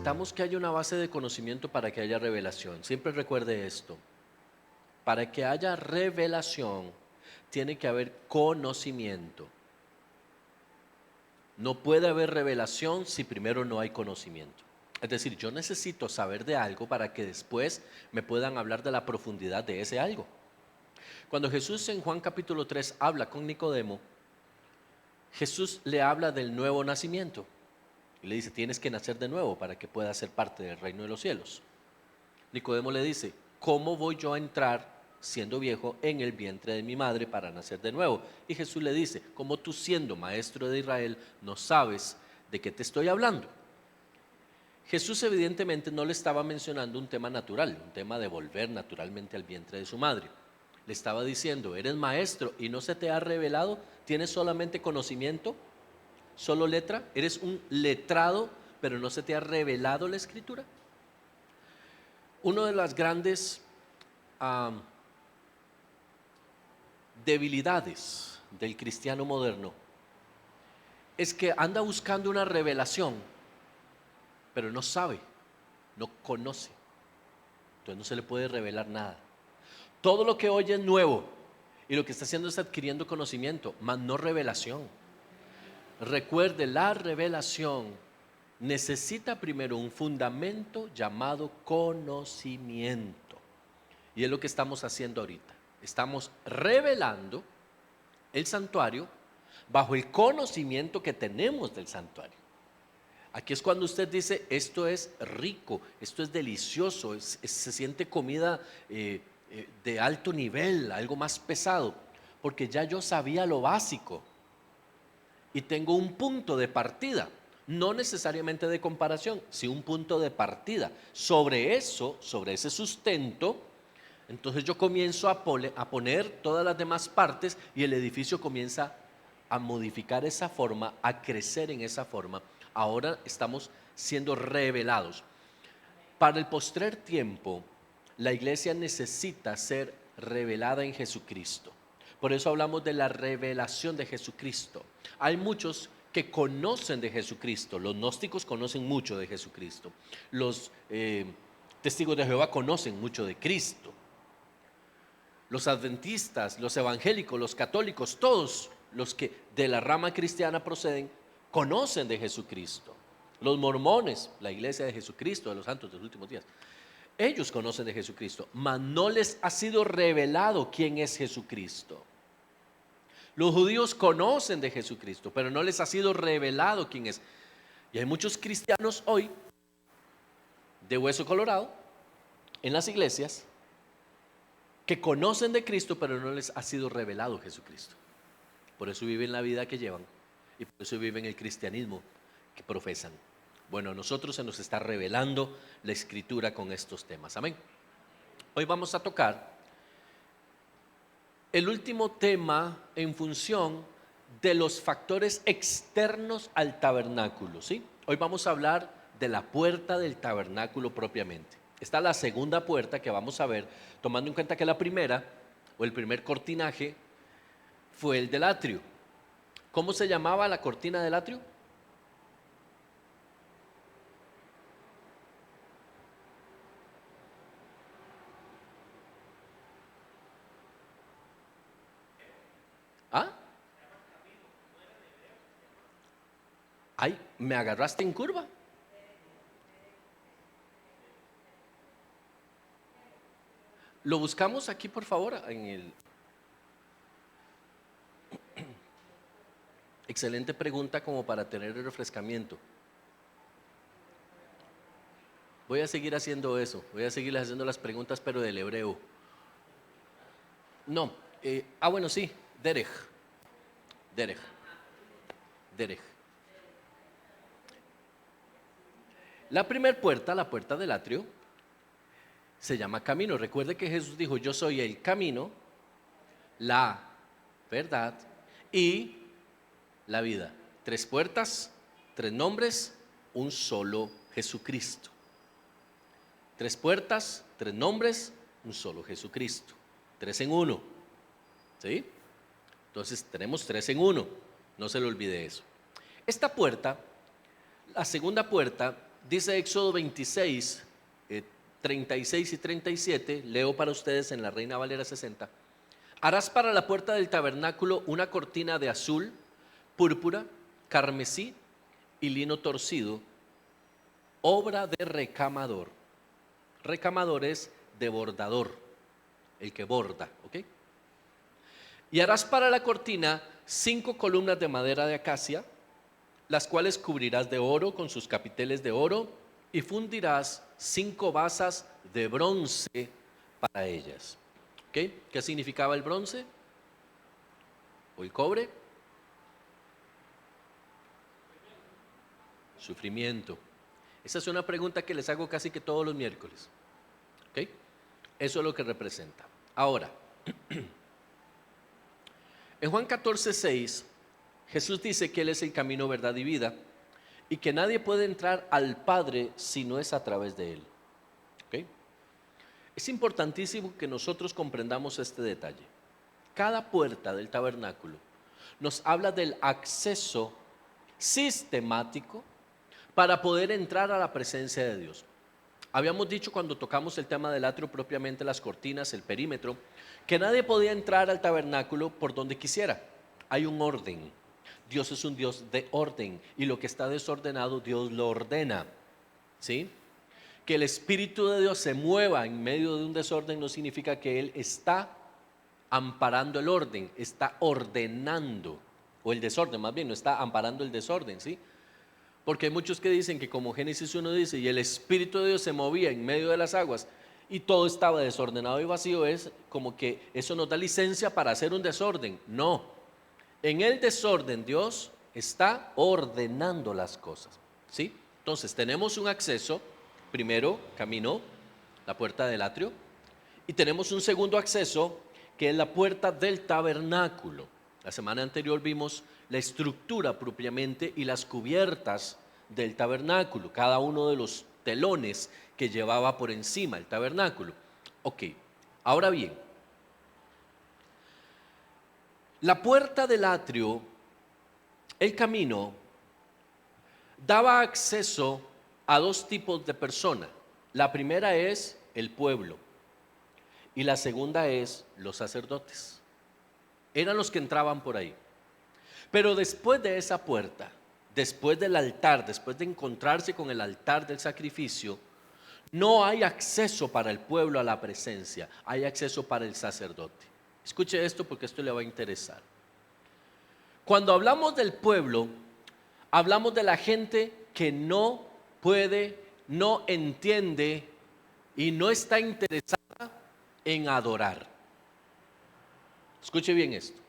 necesitamos que haya una base de conocimiento para que haya revelación. Siempre recuerde esto. Para que haya revelación, tiene que haber conocimiento. No puede haber revelación si primero no hay conocimiento. Es decir, yo necesito saber de algo para que después me puedan hablar de la profundidad de ese algo. Cuando Jesús en Juan capítulo 3 habla con Nicodemo, Jesús le habla del nuevo nacimiento. Y le dice, tienes que nacer de nuevo para que puedas ser parte del reino de los cielos. Nicodemo le dice, ¿cómo voy yo a entrar siendo viejo en el vientre de mi madre para nacer de nuevo? Y Jesús le dice, ¿cómo tú siendo maestro de Israel no sabes de qué te estoy hablando? Jesús evidentemente no le estaba mencionando un tema natural, un tema de volver naturalmente al vientre de su madre. Le estaba diciendo, eres maestro y no se te ha revelado, tienes solamente conocimiento, solo letra, eres un letrado, pero no se te ha revelado la escritura. Una de las grandes debilidades del cristiano moderno es que anda buscando una revelación, pero no sabe, no conoce, entonces no se le puede revelar nada. Todo lo que oye es nuevo y lo que está haciendo es adquiriendo conocimiento, mas no revelación. Recuerde, la revelación necesita primero un fundamento llamado conocimiento. Y es lo que estamos haciendo ahorita. Estamos revelando el santuario bajo el conocimiento que tenemos del santuario. Aquí es cuando usted dice, esto es rico, esto es delicioso, se siente comida de alto nivel, algo más pesado, porque ya yo sabía lo básico y tengo un punto de partida, no necesariamente de comparación, sino un punto de partida. Sobre eso, sobre ese sustento, entonces yo comienzo a poner todas las demás partes y el edificio comienza a modificar esa forma, a crecer en esa forma. Ahora estamos siendo revelados. Para el postrer tiempo, la iglesia necesita ser revelada en Jesucristo. Por eso hablamos de la revelación de Jesucristo. Hay muchos que conocen de Jesucristo. Los gnósticos conocen mucho de Jesucristo. Los testigos de Jehová conocen mucho de Cristo. Los adventistas, los evangélicos, los católicos, todos los que de la rama cristiana proceden, conocen de Jesucristo. Los mormones, la iglesia de Jesucristo, de los santos de los últimos días, ellos conocen de Jesucristo, mas no les ha sido revelado quién es Jesucristo. Los judíos conocen de Jesucristo, pero no les ha sido revelado quién es. Y hay muchos cristianos hoy, de hueso colorado, en las iglesias, que conocen de Cristo, pero no les ha sido revelado Jesucristo. Por eso viven la vida que llevan y por eso viven el cristianismo que profesan. Bueno, a nosotros se nos está revelando la Escritura con estos temas. Amén. Hoy vamos a tocar el último tema en función de los factores externos al tabernáculo, ¿sí? Hoy vamos a hablar de la puerta del tabernáculo propiamente. Está la segunda puerta que vamos a ver, tomando en cuenta que la primera, o el primer cortinaje, fue el del atrio. ¿Cómo se llamaba la cortina del atrio? ¿Ah? Ay, me agarraste en curva. Lo buscamos aquí, por favor, en el... Excelente pregunta como para tener el refrescamiento. Voy a seguir haciendo eso, voy a seguir haciendo las preguntas, pero del hebreo. No, bueno, sí, Derech. La primera puerta, la puerta del atrio, se llama camino. Recuerde que Jesús dijo, yo soy el camino, la verdad y la vida. 3 puertas, 3 nombres, un solo Jesucristo. 3 puertas, 3 nombres, un solo Jesucristo. 3 en 1. ¿Sí? Entonces tenemos 3 en 1. No se le olvide eso. Esta puerta, la segunda puerta, Dice Éxodo 26, 36 y 37, leo para ustedes en la Reina Valera 60. Harás para la puerta del tabernáculo una cortina de azul, púrpura, carmesí y lino torcido, obra de recamador. Recamador es de bordador, el que borda, ¿ok? Y harás para la cortina 5 columnas de madera de acacia, las cuales cubrirás de oro con sus capiteles de oro, y fundirás 5 basas de bronce para ellas. ¿Ok? ¿Qué significaba el bronce? ¿O el cobre? Sufrimiento. Esa es una pregunta que les hago casi que todos los miércoles. ¿Ok? Eso es lo que representa. Ahora, en Juan 14:6, Jesús dice que Él es el camino, verdad y vida, y que nadie puede entrar al Padre si no es a través de Él. ¿Ok? Es importantísimo que nosotros comprendamos este detalle. Cada puerta del tabernáculo nos habla del acceso sistemático para poder entrar a la presencia de Dios. Habíamos dicho cuando tocamos el tema del atrio propiamente, las cortinas, el perímetro, que nadie podía entrar al tabernáculo por donde quisiera. Hay un orden. Dios es un Dios de orden, y lo que está desordenado Dios lo ordena, ¿sí? Que el Espíritu de Dios se mueva en medio de un desorden no significa que Él está amparando el orden, está ordenando, o el desorden más bien, no está amparando el desorden, ¿sí? Porque hay muchos que dicen que, como Génesis 1 dice, y el Espíritu de Dios se movía en medio de las aguas y todo estaba desordenado y vacío, es como que eso nos da licencia para hacer un desorden. No. En el desorden Dios está ordenando las cosas, ¿sí? Entonces tenemos un acceso, primero camino, la puerta del atrio, y tenemos un segundo acceso que es la puerta del tabernáculo. La semana anterior vimos la estructura propiamente y las cubiertas del tabernáculo, cada uno de los telones que llevaba por encima el tabernáculo. Ok, ahora bien, la puerta del atrio, el camino, daba acceso a 2 tipos de personas. La primera es el pueblo y la segunda es los sacerdotes. Eran los que entraban por ahí. Pero después de esa puerta, después del altar, después de encontrarse con el altar del sacrificio, no hay acceso para el pueblo a la presencia, hay acceso para el sacerdote. Escuche esto porque esto le va a interesar. Cuando hablamos del pueblo, hablamos de la gente que no puede, no entiende y no está interesada en adorar. Escuche bien esto.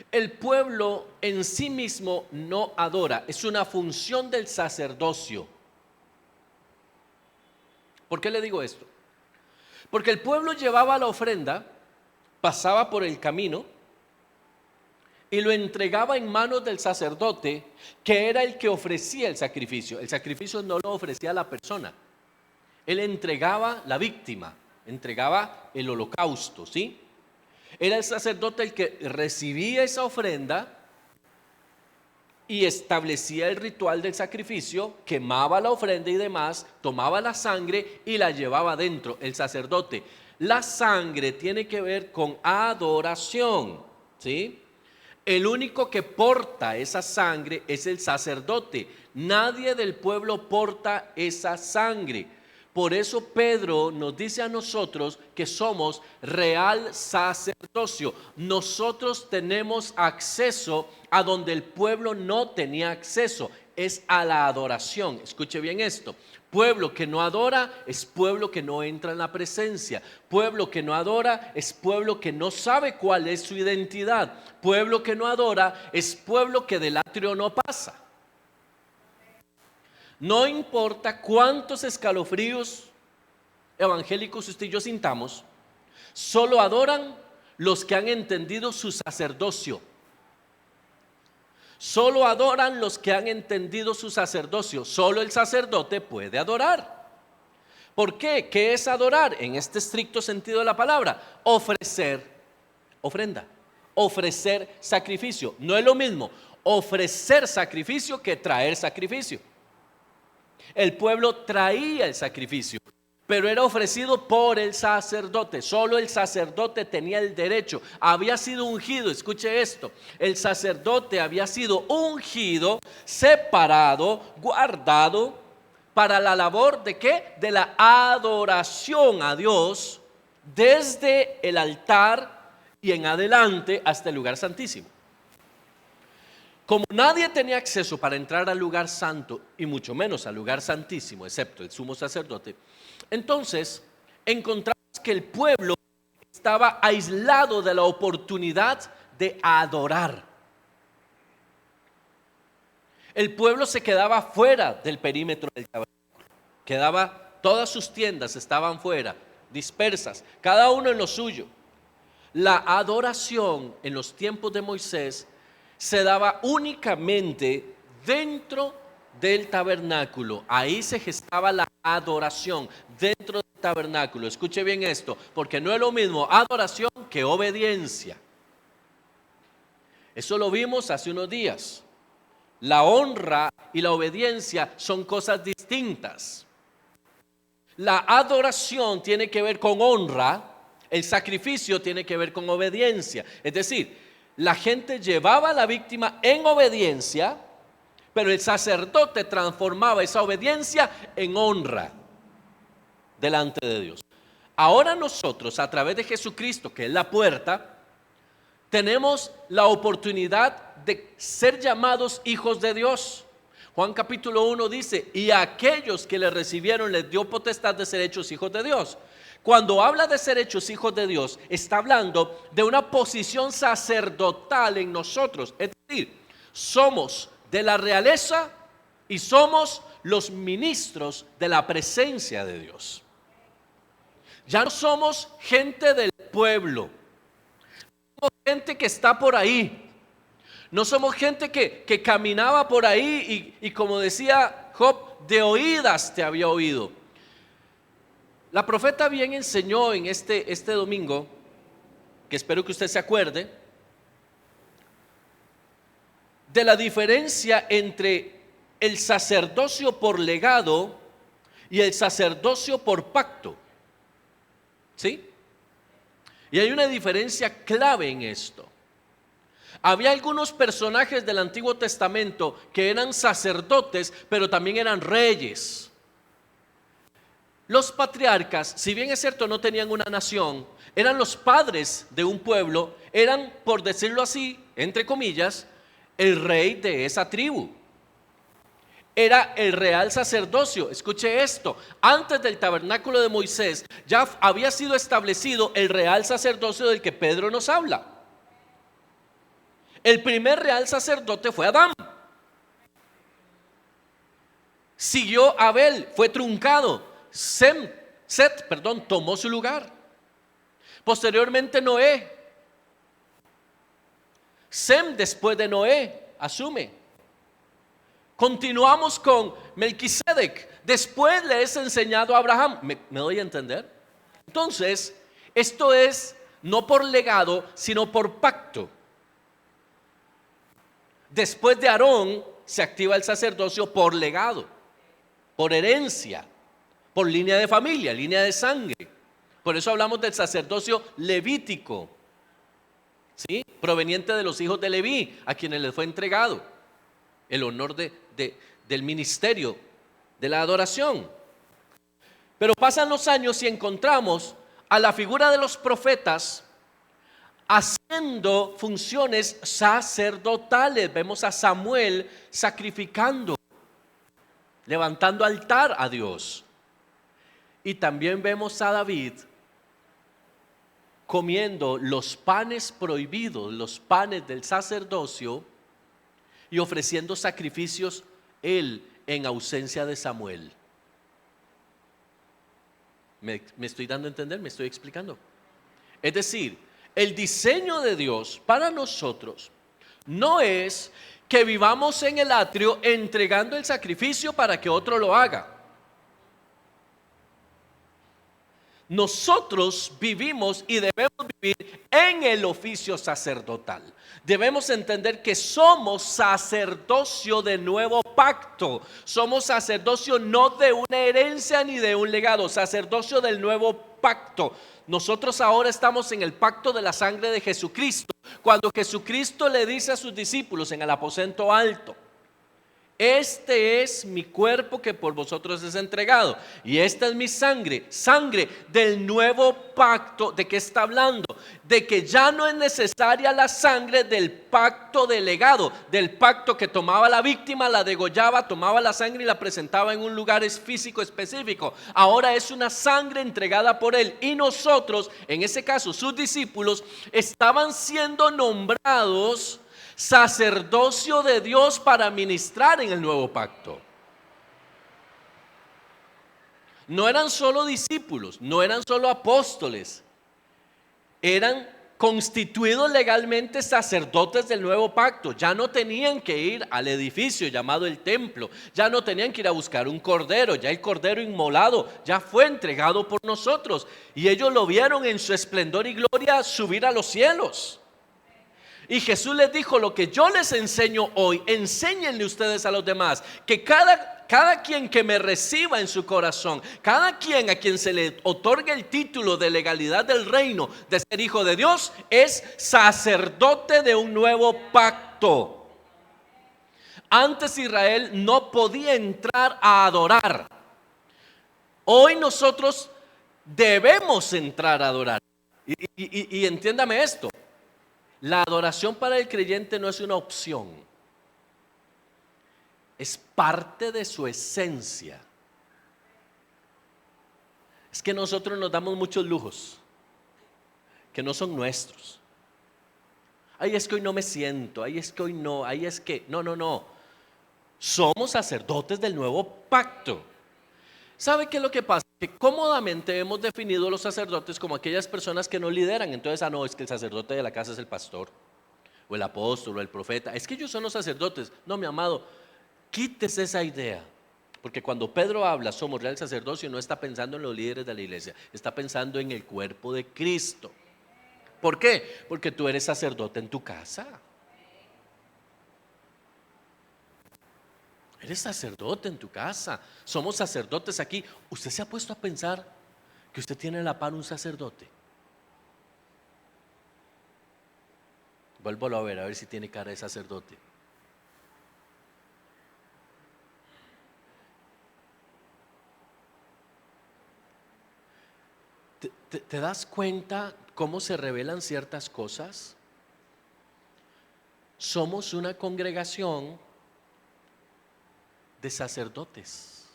El pueblo en sí mismo no adora, es una función del sacerdocio. ¿Por qué le digo esto? Porque el pueblo llevaba la ofrenda, pasaba por el camino y lo entregaba en manos del sacerdote, que era el que ofrecía el sacrificio. El sacrificio no lo ofrecía la persona, él entregaba la víctima, entregaba el holocausto, ¿sí? Era el sacerdote el que recibía esa ofrenda y establecía el ritual del sacrificio, quemaba la ofrenda y demás, tomaba la sangre y la llevaba adentro, el sacerdote. La sangre tiene que ver con adoración, ¿sí? El único que porta esa sangre es el sacerdote. Nadie del pueblo porta esa sangre. Por eso Pedro nos dice a nosotros que somos real sacerdocio. Nosotros tenemos acceso a donde el pueblo no tenía acceso. Es a la adoración. Escuche bien esto. Pueblo que no adora es pueblo que no entra en la presencia. Pueblo que no adora es pueblo que no sabe cuál es su identidad. Pueblo que no adora es pueblo que del atrio no pasa. No importa cuántos escalofríos evangélicos usted y yo sintamos, solo adoran los que han entendido su sacerdocio. Solo adoran los que han entendido su sacerdocio. Solo el sacerdote puede adorar. ¿Por qué? ¿Qué es adorar? En este estricto sentido de la palabra, ofrecer ofrenda, ofrecer sacrificio. No es lo mismo ofrecer sacrificio que traer sacrificio. El pueblo traía el sacrificio, pero era ofrecido por el sacerdote. Solo el sacerdote tenía el derecho. Había sido ungido, escuche esto. El sacerdote había sido ungido, separado, guardado para la labor ¿de qué? De la adoración a Dios desde el altar y en adelante hasta el lugar santísimo. Como nadie tenía acceso para entrar al lugar santo y mucho menos al lugar santísimo, excepto el sumo sacerdote, entonces encontramos que el pueblo estaba aislado de la oportunidad de adorar. El pueblo se quedaba fuera del perímetro del tabernáculo. Todas sus tiendas estaban fuera, dispersas, cada uno en lo suyo. La adoración en los tiempos de Moisés se daba únicamente dentro del tabernáculo. Ahí se gestaba la adoración dentro del tabernáculo. Escuche bien esto, porque no es lo mismo adoración que obediencia. Eso lo vimos hace unos días. La honra y la obediencia son cosas distintas. La adoración tiene que ver con honra, el sacrificio tiene que ver con obediencia. Es decir, la gente llevaba a la víctima en obediencia, pero el sacerdote transformaba esa obediencia en honra delante de Dios. Ahora nosotros, a través de Jesucristo, que es la puerta, tenemos la oportunidad de ser llamados hijos de Dios. Juan capítulo 1 dice, y a aquellos que le recibieron les dio potestad de ser hechos hijos de Dios. Cuando habla de ser hechos hijos de Dios, está hablando de una posición sacerdotal en nosotros. Es decir, somos de la realeza y somos los ministros de la presencia de Dios. Ya no somos gente del pueblo, somos gente que está por ahí. No somos gente que caminaba por ahí y como decía Job, de oídas te había oído. La profeta bien enseñó en este domingo, que espero que usted se acuerde, de la diferencia entre el sacerdocio por legado y el sacerdocio por pacto. ¿Sí? Y hay una diferencia clave en esto. Había algunos personajes del Antiguo Testamento que eran sacerdotes, pero también eran reyes. Los patriarcas, si bien es cierto no tenían una nación, eran los padres de un pueblo, eran, por decirlo así, entre comillas, el rey de esa tribu. Era el real sacerdocio. Escuche esto, antes del tabernáculo de Moisés ya había sido establecido el real sacerdocio del que Pedro nos habla. El primer real sacerdote fue Adán. Siguió Abel, fue truncado. Set, tomó su lugar. Posteriormente Noé. Sem, después de Noé, asume. Continuamos con Melquisedec. Después le es enseñado a Abraham. ¿Me doy a entender? Entonces, esto es no por legado, sino por pacto. Después de Aarón se activa el sacerdocio por legado, por herencia, por línea de familia, línea de sangre. Por eso hablamos del sacerdocio levítico, ¿sí? Proveniente de los hijos de Leví, a quienes les fue entregado el honor del ministerio, de la adoración. Pero pasan los años y encontramos a la figura de los profetas haciendo funciones sacerdotales. Vemos a Samuel sacrificando, levantando altar a Dios. Y también vemos a David comiendo los panes prohibidos, los panes del sacerdocio, y ofreciendo sacrificios él en ausencia de Samuel. ¿Me estoy dando a entender? ¿Me estoy explicando? Es decir, el diseño de Dios para nosotros no es que vivamos en el atrio entregando el sacrificio para que otro lo haga, Nosotros vivimos y debemos vivir en el oficio sacerdotal. Debemos entender que somos sacerdocio de nuevo pacto. Somos sacerdocio no de una herencia ni de un legado, sacerdocio del nuevo pacto. Nosotros ahora estamos en el pacto de la sangre de Jesucristo. Cuando Jesucristo le dice a sus discípulos en el aposento alto: este es mi cuerpo que por vosotros es entregado, y esta es mi sangre, sangre del nuevo pacto. ¿De qué está hablando? De que ya no es necesaria la sangre del pacto delegado, del pacto que tomaba la víctima, la degollaba, tomaba la sangre y la presentaba en un lugar físico específico. Ahora es una sangre entregada por él, y nosotros, en ese caso sus discípulos, estaban siendo nombrados sacerdocio de Dios para ministrar en el nuevo pacto. No eran solo discípulos, no eran solo apóstoles, eran constituidos legalmente sacerdotes del nuevo pacto. Ya no tenían que ir al edificio llamado el templo, ya no tenían que ir a buscar un cordero, ya el cordero inmolado ya fue entregado por nosotros, y ellos lo vieron en su esplendor y gloria subir a los cielos. Y Jesús les dijo: lo que yo les enseño hoy, enséñenle ustedes a los demás, que cada quien que me reciba en su corazón, cada quien a quien se le otorgue el título de legalidad del reino, de ser hijo de Dios, es sacerdote de un nuevo pacto. Antes Israel no podía entrar a adorar. Hoy nosotros debemos entrar a adorar. Y entiéndame esto: la adoración para el creyente no es una opción, es parte de su esencia. Es que nosotros nos damos muchos lujos que no son nuestros. Ay, es que hoy no me siento, ay, es que hoy no, ay, es que no. Somos sacerdotes del nuevo pacto. ¿Sabe qué es lo que pasa? Que cómodamente hemos definido los sacerdotes como aquellas personas que no lideran. Entonces, no, es que el sacerdote de la casa es el pastor, o el apóstol, o el profeta. Es que ellos son los sacerdotes. No, mi amado, quítese esa idea. Porque cuando Pedro habla, somos real sacerdocio, no está pensando en los líderes de la iglesia, está pensando en el cuerpo de Cristo. ¿Por qué? Porque tú eres sacerdote en tu casa. Eres sacerdote en tu casa. Somos sacerdotes aquí. ¿Usted se ha puesto a pensar que usted tiene en la par un sacerdote? Vuélvalo a ver si tiene cara de sacerdote. ¿Te das cuenta cómo se revelan ciertas cosas? Somos una congregación de sacerdotes.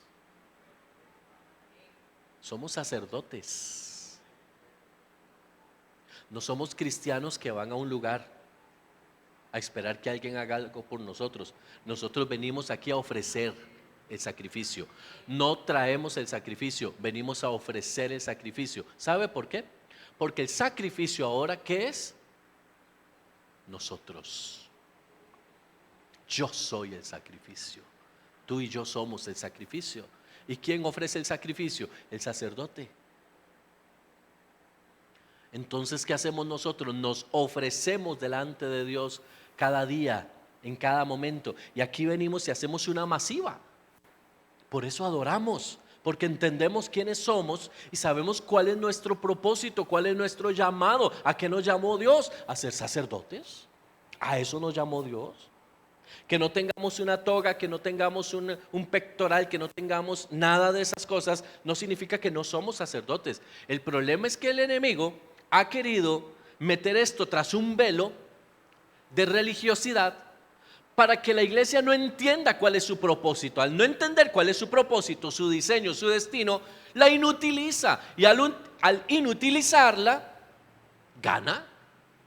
Somos sacerdotes. No somos cristianos que van a un lugar a esperar que alguien haga algo por nosotros. Nosotros venimos aquí a ofrecer el sacrificio. No traemos el sacrificio, venimos a ofrecer el sacrificio. ¿Sabe por qué? Porque el sacrificio ahora, ¿qué es? Nosotros. Yo soy el sacrificio. Tú y yo somos el sacrificio. ¿Y quién ofrece el sacrificio? El sacerdote. Entonces, ¿qué hacemos nosotros? Nos ofrecemos delante de Dios cada día, en cada momento. Y aquí venimos y hacemos una masiva. Por eso adoramos, porque entendemos quiénes somos y sabemos cuál es nuestro propósito, cuál es nuestro llamado. ¿A qué nos llamó Dios? ¿A ser sacerdotes? ¿A eso nos llamó Dios? Que no tengamos una toga, que no tengamos un pectoral, que no tengamos nada de esas cosas, no significa que no somos sacerdotes. El problema es que el enemigo ha querido meter esto tras un velo de religiosidad para que la iglesia no entienda cuál es su propósito. Al no entender cuál es su propósito, su diseño, su destino, la inutiliza, y al inutilizarla, gana.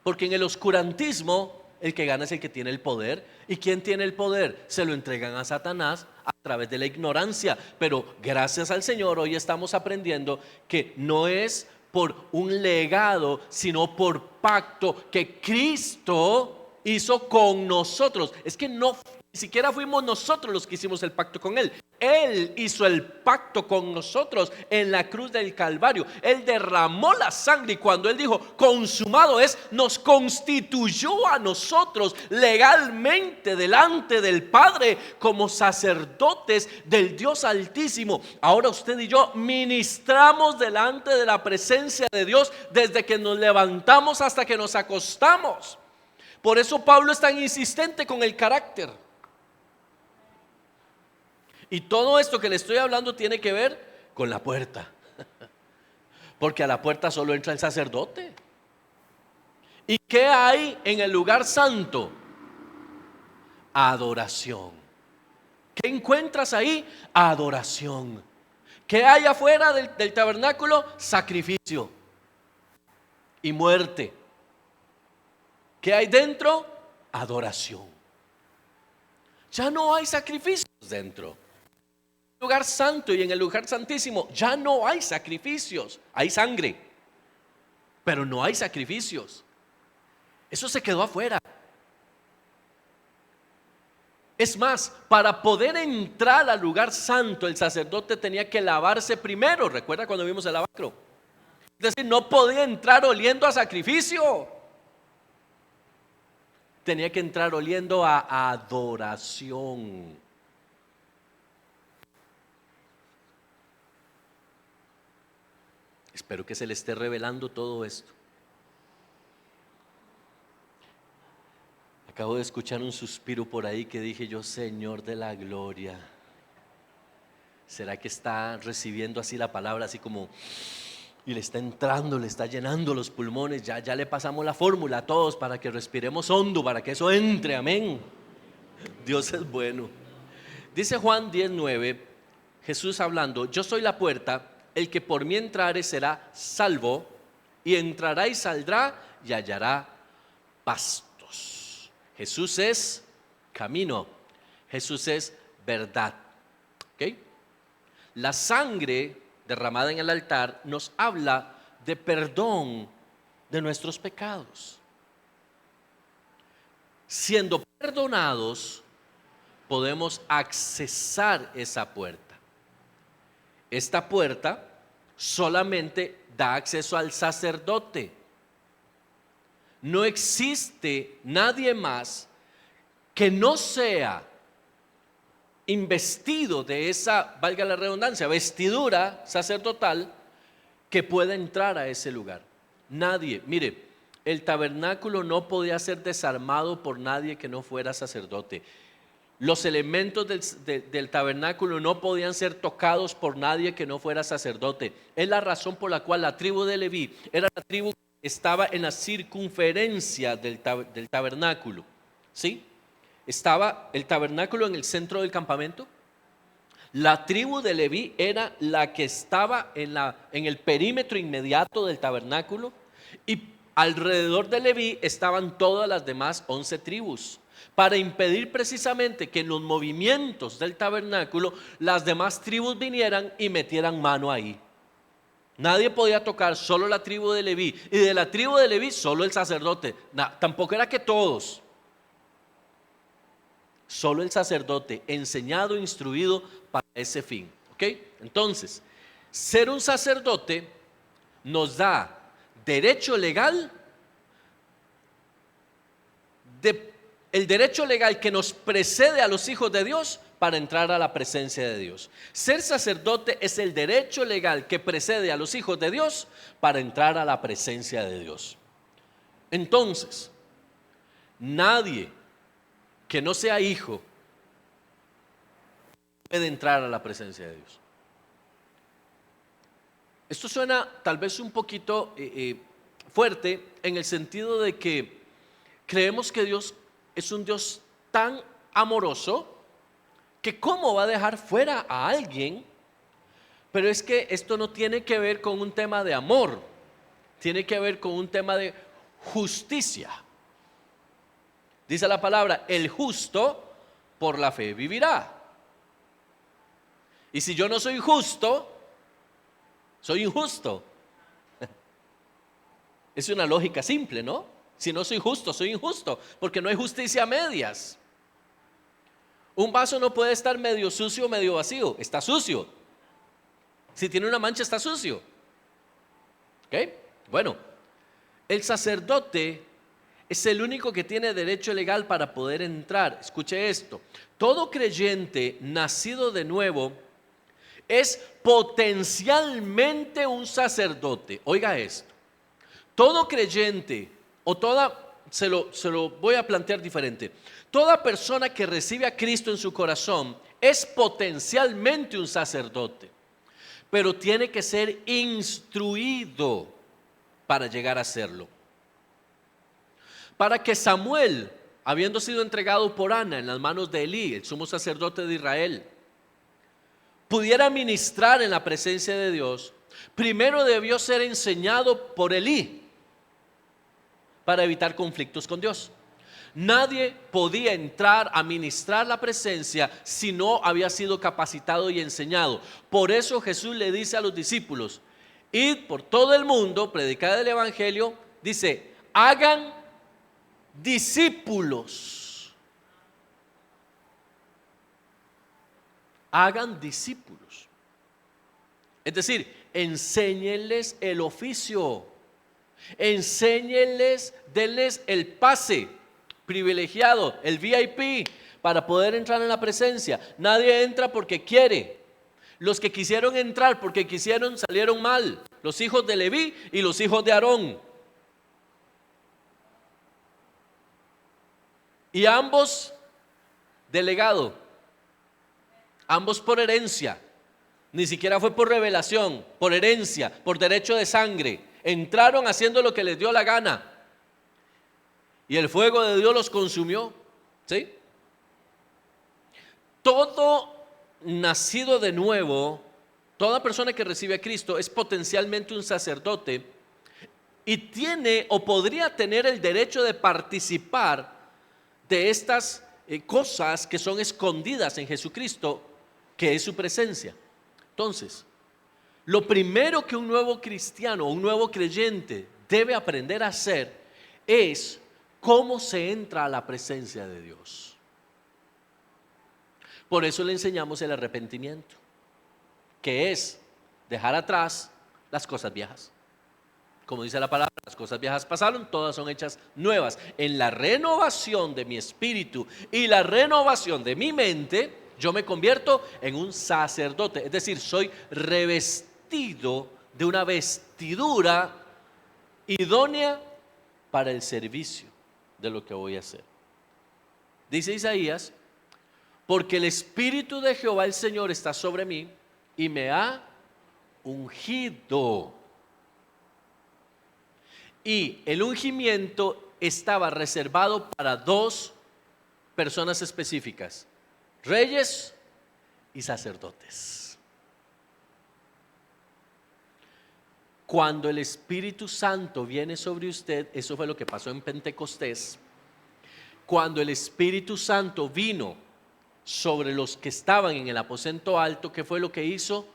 Porque en el oscurantismo el que gana es el que tiene el poder. ¿Y quién tiene el poder? Se lo entregan a Satanás a través de la ignorancia. Pero gracias al Señor hoy estamos aprendiendo que no es por un legado, sino por pacto que Cristo hizo con nosotros. Es que no, ni siquiera fuimos nosotros los que hicimos el pacto con Él. Él hizo el pacto con nosotros en la cruz del Calvario. Él derramó la sangre y cuando Él dijo consumado es, nos constituyó a nosotros legalmente delante del Padre como sacerdotes del Dios Altísimo. Ahora usted y yo ministramos delante de la presencia de Dios desde que nos levantamos hasta que nos acostamos. Por eso Pablo es tan insistente con el carácter. Y todo esto que le estoy hablando tiene que ver con la puerta. Porque a la puerta solo entra el sacerdote. ¿Y qué hay en el lugar santo? Adoración. ¿Qué encuentras ahí? Adoración. ¿Qué hay afuera del tabernáculo? Sacrificio y muerte. ¿Qué hay dentro? Adoración. Ya no hay sacrificios dentro. En el lugar santo y en el lugar santísimo ya no hay sacrificios. Hay sangre, pero no hay sacrificios. Eso se quedó afuera. Es más, para poder entrar al lugar santo, el sacerdote tenía que lavarse primero. ¿Recuerda cuando vimos el lavacro? Es decir, no podía entrar oliendo a sacrificio. Tenía que entrar oliendo a adoración. Espero que se le esté revelando todo esto. Acabo de escuchar un suspiro por ahí que dije yo, Señor de la gloria. ¿Será que está recibiendo así la palabra, así como, y le está entrando, le está llenando los pulmones? Ya le pasamos la fórmula a todos para que respiremos hondo, para que eso entre, amén. Dios es bueno. Dice Juan 10:9, Jesús hablando, yo soy la puerta, el que por mí entrare será salvo, y entrará y saldrá y hallará pastos. Jesús es camino, Jesús es verdad. ¿Okay? La sangre derramada en el altar nos habla de perdón de nuestros pecados. Siendo perdonados, podemos accesar esa puerta. Esta puerta solamente da acceso al sacerdote. No existe nadie más que no sea investido de esa, valga la redundancia, vestidura sacerdotal que pueda entrar a ese lugar. Nadie. Mire, el tabernáculo no podía ser desarmado por nadie que no fuera sacerdote. Los elementos del tabernáculo no podían ser tocados por nadie que no fuera sacerdote. Es la razón por la cual la tribu de Leví era la tribu que estaba en la circunferencia del tabernáculo. ¿Sí? Estaba el tabernáculo en el centro del campamento. La tribu de Leví era la que estaba en el perímetro inmediato del tabernáculo, y alrededor de Leví estaban todas las demás 11 tribus, para impedir precisamente que en los movimientos del tabernáculo las demás tribus vinieran y metieran mano ahí. Nadie podía tocar, solo la tribu de Leví, y de la tribu de Leví solo el sacerdote. Tampoco era que todos. Solo el sacerdote, enseñado, instruido para ese fin. ¿Ok? Entonces, ser un sacerdote nos da derecho legal, el derecho legal que nos precede a los hijos de Dios para entrar a la presencia de Dios. Ser sacerdote es el derecho legal que precede a los hijos de Dios para entrar a la presencia de Dios. Entonces, nadie que no sea hijo puede entrar a la presencia de Dios. Esto suena tal vez un poquito fuerte, en el sentido de que creemos que Dios es un Dios tan amoroso que cómo va a dejar fuera a alguien. Pero es que esto no tiene que ver con un tema de amor, tiene que ver con un tema de justicia. Dice la palabra, el justo por la fe vivirá. Y si yo no soy justo, soy injusto. Es una lógica simple, ¿no? Si no soy justo, soy injusto, porque no hay justicia a medias. Un vaso no puede estar medio sucio o medio vacío, está sucio. Si tiene una mancha está sucio. ¿Ok? Bueno, el sacerdote es el único que tiene derecho legal para poder entrar. Escuche esto, todo creyente nacido de nuevo es potencialmente un sacerdote. Oiga esto, todo creyente o se lo voy a plantear diferente. Toda persona que recibe a Cristo en su corazón es potencialmente un sacerdote, pero tiene que ser instruido para llegar a serlo. Para que Samuel, habiendo sido entregado por Ana en las manos de Elí, el sumo sacerdote de Israel, pudiera ministrar en la presencia de Dios, primero debió ser enseñado por Elí para evitar conflictos con Dios. Nadie podía entrar a ministrar la presencia si no había sido capacitado y enseñado. Por eso Jesús le dice a los discípulos: id por todo el mundo, predicad el evangelio, dice, hagan discípulos. Hagan discípulos. Es decir, enséñenles el oficio. Enséñenles, denles el pase privilegiado, el VIP, para poder entrar en la presencia. Nadie entra porque quiere. Los que quisieron entrar porque quisieron salieron mal. Los hijos de Leví y los hijos de Aarón. Y ambos de legado, ambos por herencia. Ni siquiera fue por revelación, por herencia, por derecho de sangre. Entraron haciendo lo que les dio la gana. Y el fuego de Dios los consumió. ¿Sí? Todo nacido de nuevo, toda persona que recibe a Cristo es potencialmente un sacerdote y tiene o podría tener el derecho de participar de estas cosas que son escondidas en Jesucristo, que es su presencia. Entonces, lo primero que un nuevo cristiano, un nuevo creyente debe aprender a hacer es cómo se entra a la presencia de Dios. Por eso le enseñamos el arrepentimiento, que es dejar atrás las cosas viejas. Como dice la palabra, las cosas viejas pasaron, todas son hechas nuevas. En la renovación de mi espíritu y la renovación de mi mente, yo me convierto en un sacerdote. Es decir, soy revestido de una vestidura idónea para el servicio de lo que voy a hacer. Dice Isaías: porque el Espíritu de Jehová el Señor está sobre mí y me ha ungido. Y el ungimiento estaba reservado para dos personas específicas: reyes y sacerdotes. Cuando el Espíritu Santo viene sobre usted, eso fue lo que pasó en Pentecostés. Cuando el Espíritu Santo vino sobre los que estaban en el aposento alto, ¿qué fue lo que hizo?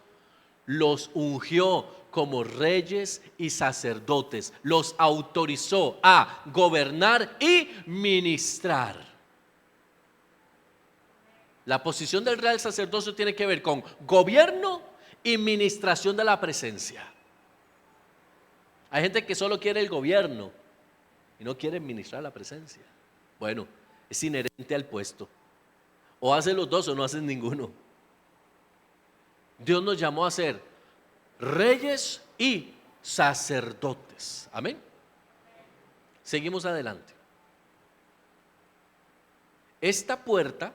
Los ungió como reyes y sacerdotes, los autorizó a gobernar y ministrar. La posición del real sacerdocio tiene que ver con gobierno y ministración de la presencia. Hay gente que solo quiere el gobierno y no quiere ministrar la presencia. Bueno, es inherente al puesto. O haces los dos o no haces ninguno. Dios nos llamó a ser reyes y sacerdotes. Amén. Seguimos adelante. Esta puerta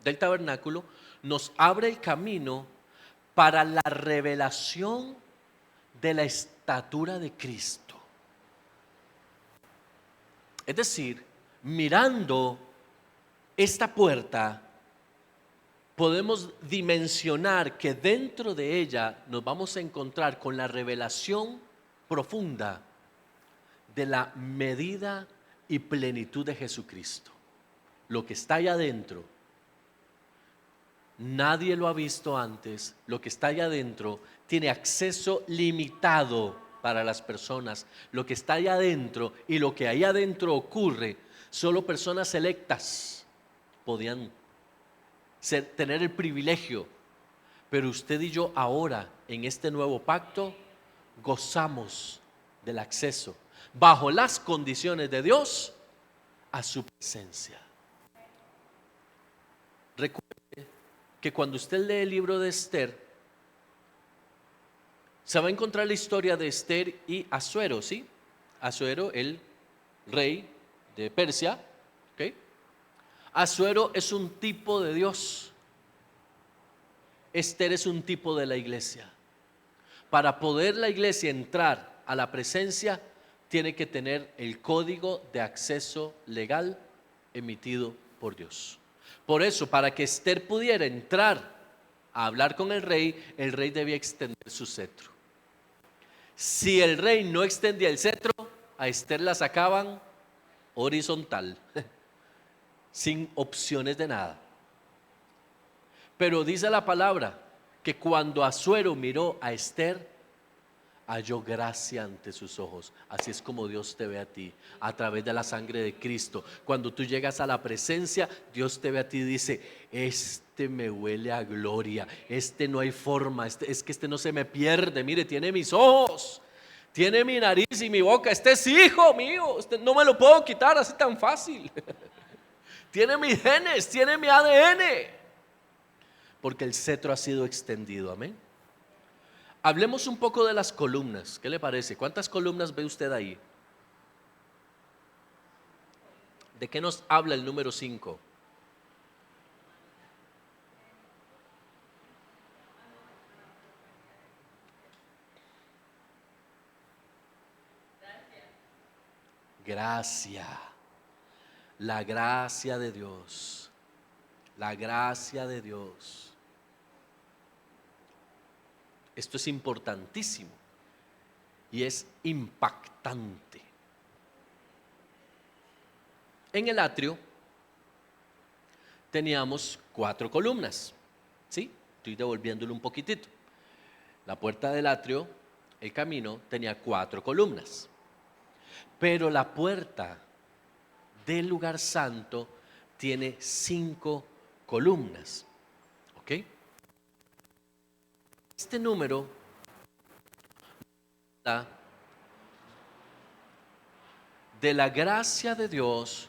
del tabernáculo nos abre el camino para la revelación de la estatura de Cristo. Es decir, mirando esta puerta, podemos dimensionar que dentro de ella nos vamos a encontrar con la revelación profunda de la medida y plenitud de Jesucristo. Lo que está allá adentro, nadie lo ha visto antes. Lo que está allá adentro tiene acceso limitado para las personas. Lo que está allá adentro y lo que allá adentro ocurre, solo personas selectas podían tener el privilegio, pero usted y yo ahora en este nuevo pacto gozamos del acceso bajo las condiciones de Dios a su presencia. Recuerde que cuando usted lee el libro de Esther, se va a encontrar la historia de Esther y Asuero, ¿sí? Asuero, el rey de Persia, ¿ok? Asuero es un tipo de Dios. Esther es un tipo de la iglesia. Para poder la iglesia entrar a la presencia, tiene que tener el código de acceso legal emitido por Dios. Por eso, para que Esther pudiera entrar a hablar con el rey debía extender su cetro. Si el rey no extendía el cetro, a Esther la sacaban horizontal, sin opciones de nada. Pero dice la palabra que cuando Asuero miró a Esther, halló gracia ante sus ojos. Así es como Dios te ve a ti, a través de la sangre de Cristo. Cuando tú llegas a la presencia, Dios te ve a ti y dice: este me huele a gloria, este no hay forma, es que este no se me pierde, mire, tiene mis ojos, tiene mi nariz y mi boca, este es hijo mío, este no me lo puedo quitar así tan fácil. Tiene mis genes, tiene mi ADN, porque el cetro ha sido extendido, amén. Hablemos un poco de las columnas. ¿Qué le parece? ¿Cuántas columnas ve usted ahí? ¿De qué nos habla el número 5? Gracia. La gracia de Dios. La gracia de Dios. Esto es importantísimo y es impactante. En el atrio teníamos 4 columnas, ¿sí? Estoy devolviéndolo un poquitito. La puerta del atrio, el camino, tenía 4 columnas. Pero la puerta del lugar santo tiene 5 columnas, ¿ok? Este número habla de la gracia de Dios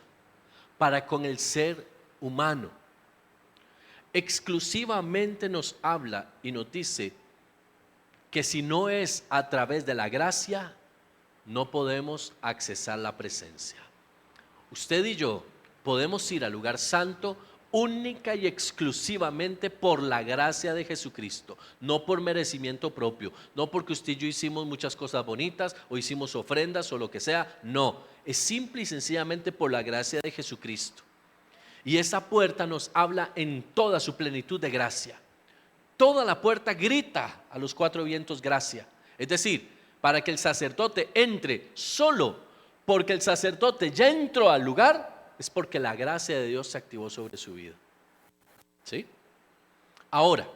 para con el ser humano. Exclusivamente nos habla y nos dice que si no es a través de la gracia, no podemos accesar la presencia. Usted y yo podemos ir al lugar santo única y exclusivamente por la gracia de Jesucristo, no por merecimiento propio, no porque usted y yo hicimos muchas cosas bonitas o hicimos ofrendas o lo que sea, no, es simple y sencillamente por la gracia de Jesucristo. Y esa puerta nos habla en toda su plenitud de gracia. Toda la puerta grita a los 4 vientos gracia, es decir, para que el sacerdote entre solo porque el sacerdote ya entró al lugar, es porque la gracia de Dios se activó sobre su vida. ¿Sí? Ahora,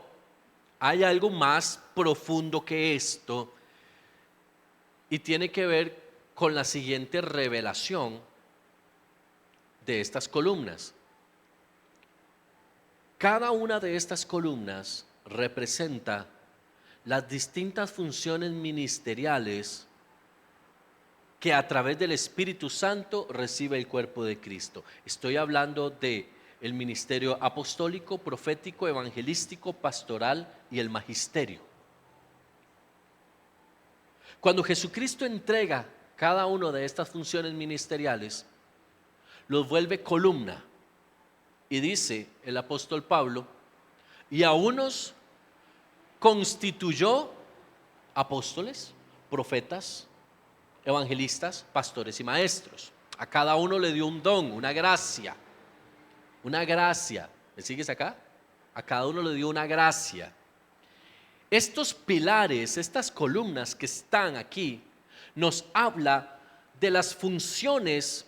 hay algo más profundo que esto y tiene que ver con la siguiente revelación de estas columnas. Cada una de estas columnas representa las distintas funciones ministeriales que a través del Espíritu Santo recibe el cuerpo de Cristo. Estoy hablando de el ministerio apostólico, profético, evangelístico, pastoral y el magisterio. Cuando Jesucristo entrega cada una de estas funciones ministeriales, los vuelve columna. Y dice el apóstol Pablo, y a unos constituyó apóstoles, profetas, evangelistas, pastores y maestros. A cada uno le dio un don, una gracia. Una gracia. ¿Me sigues acá? A cada uno le dio una gracia. Estos pilares, estas columnas que están aquí, nos habla de las funciones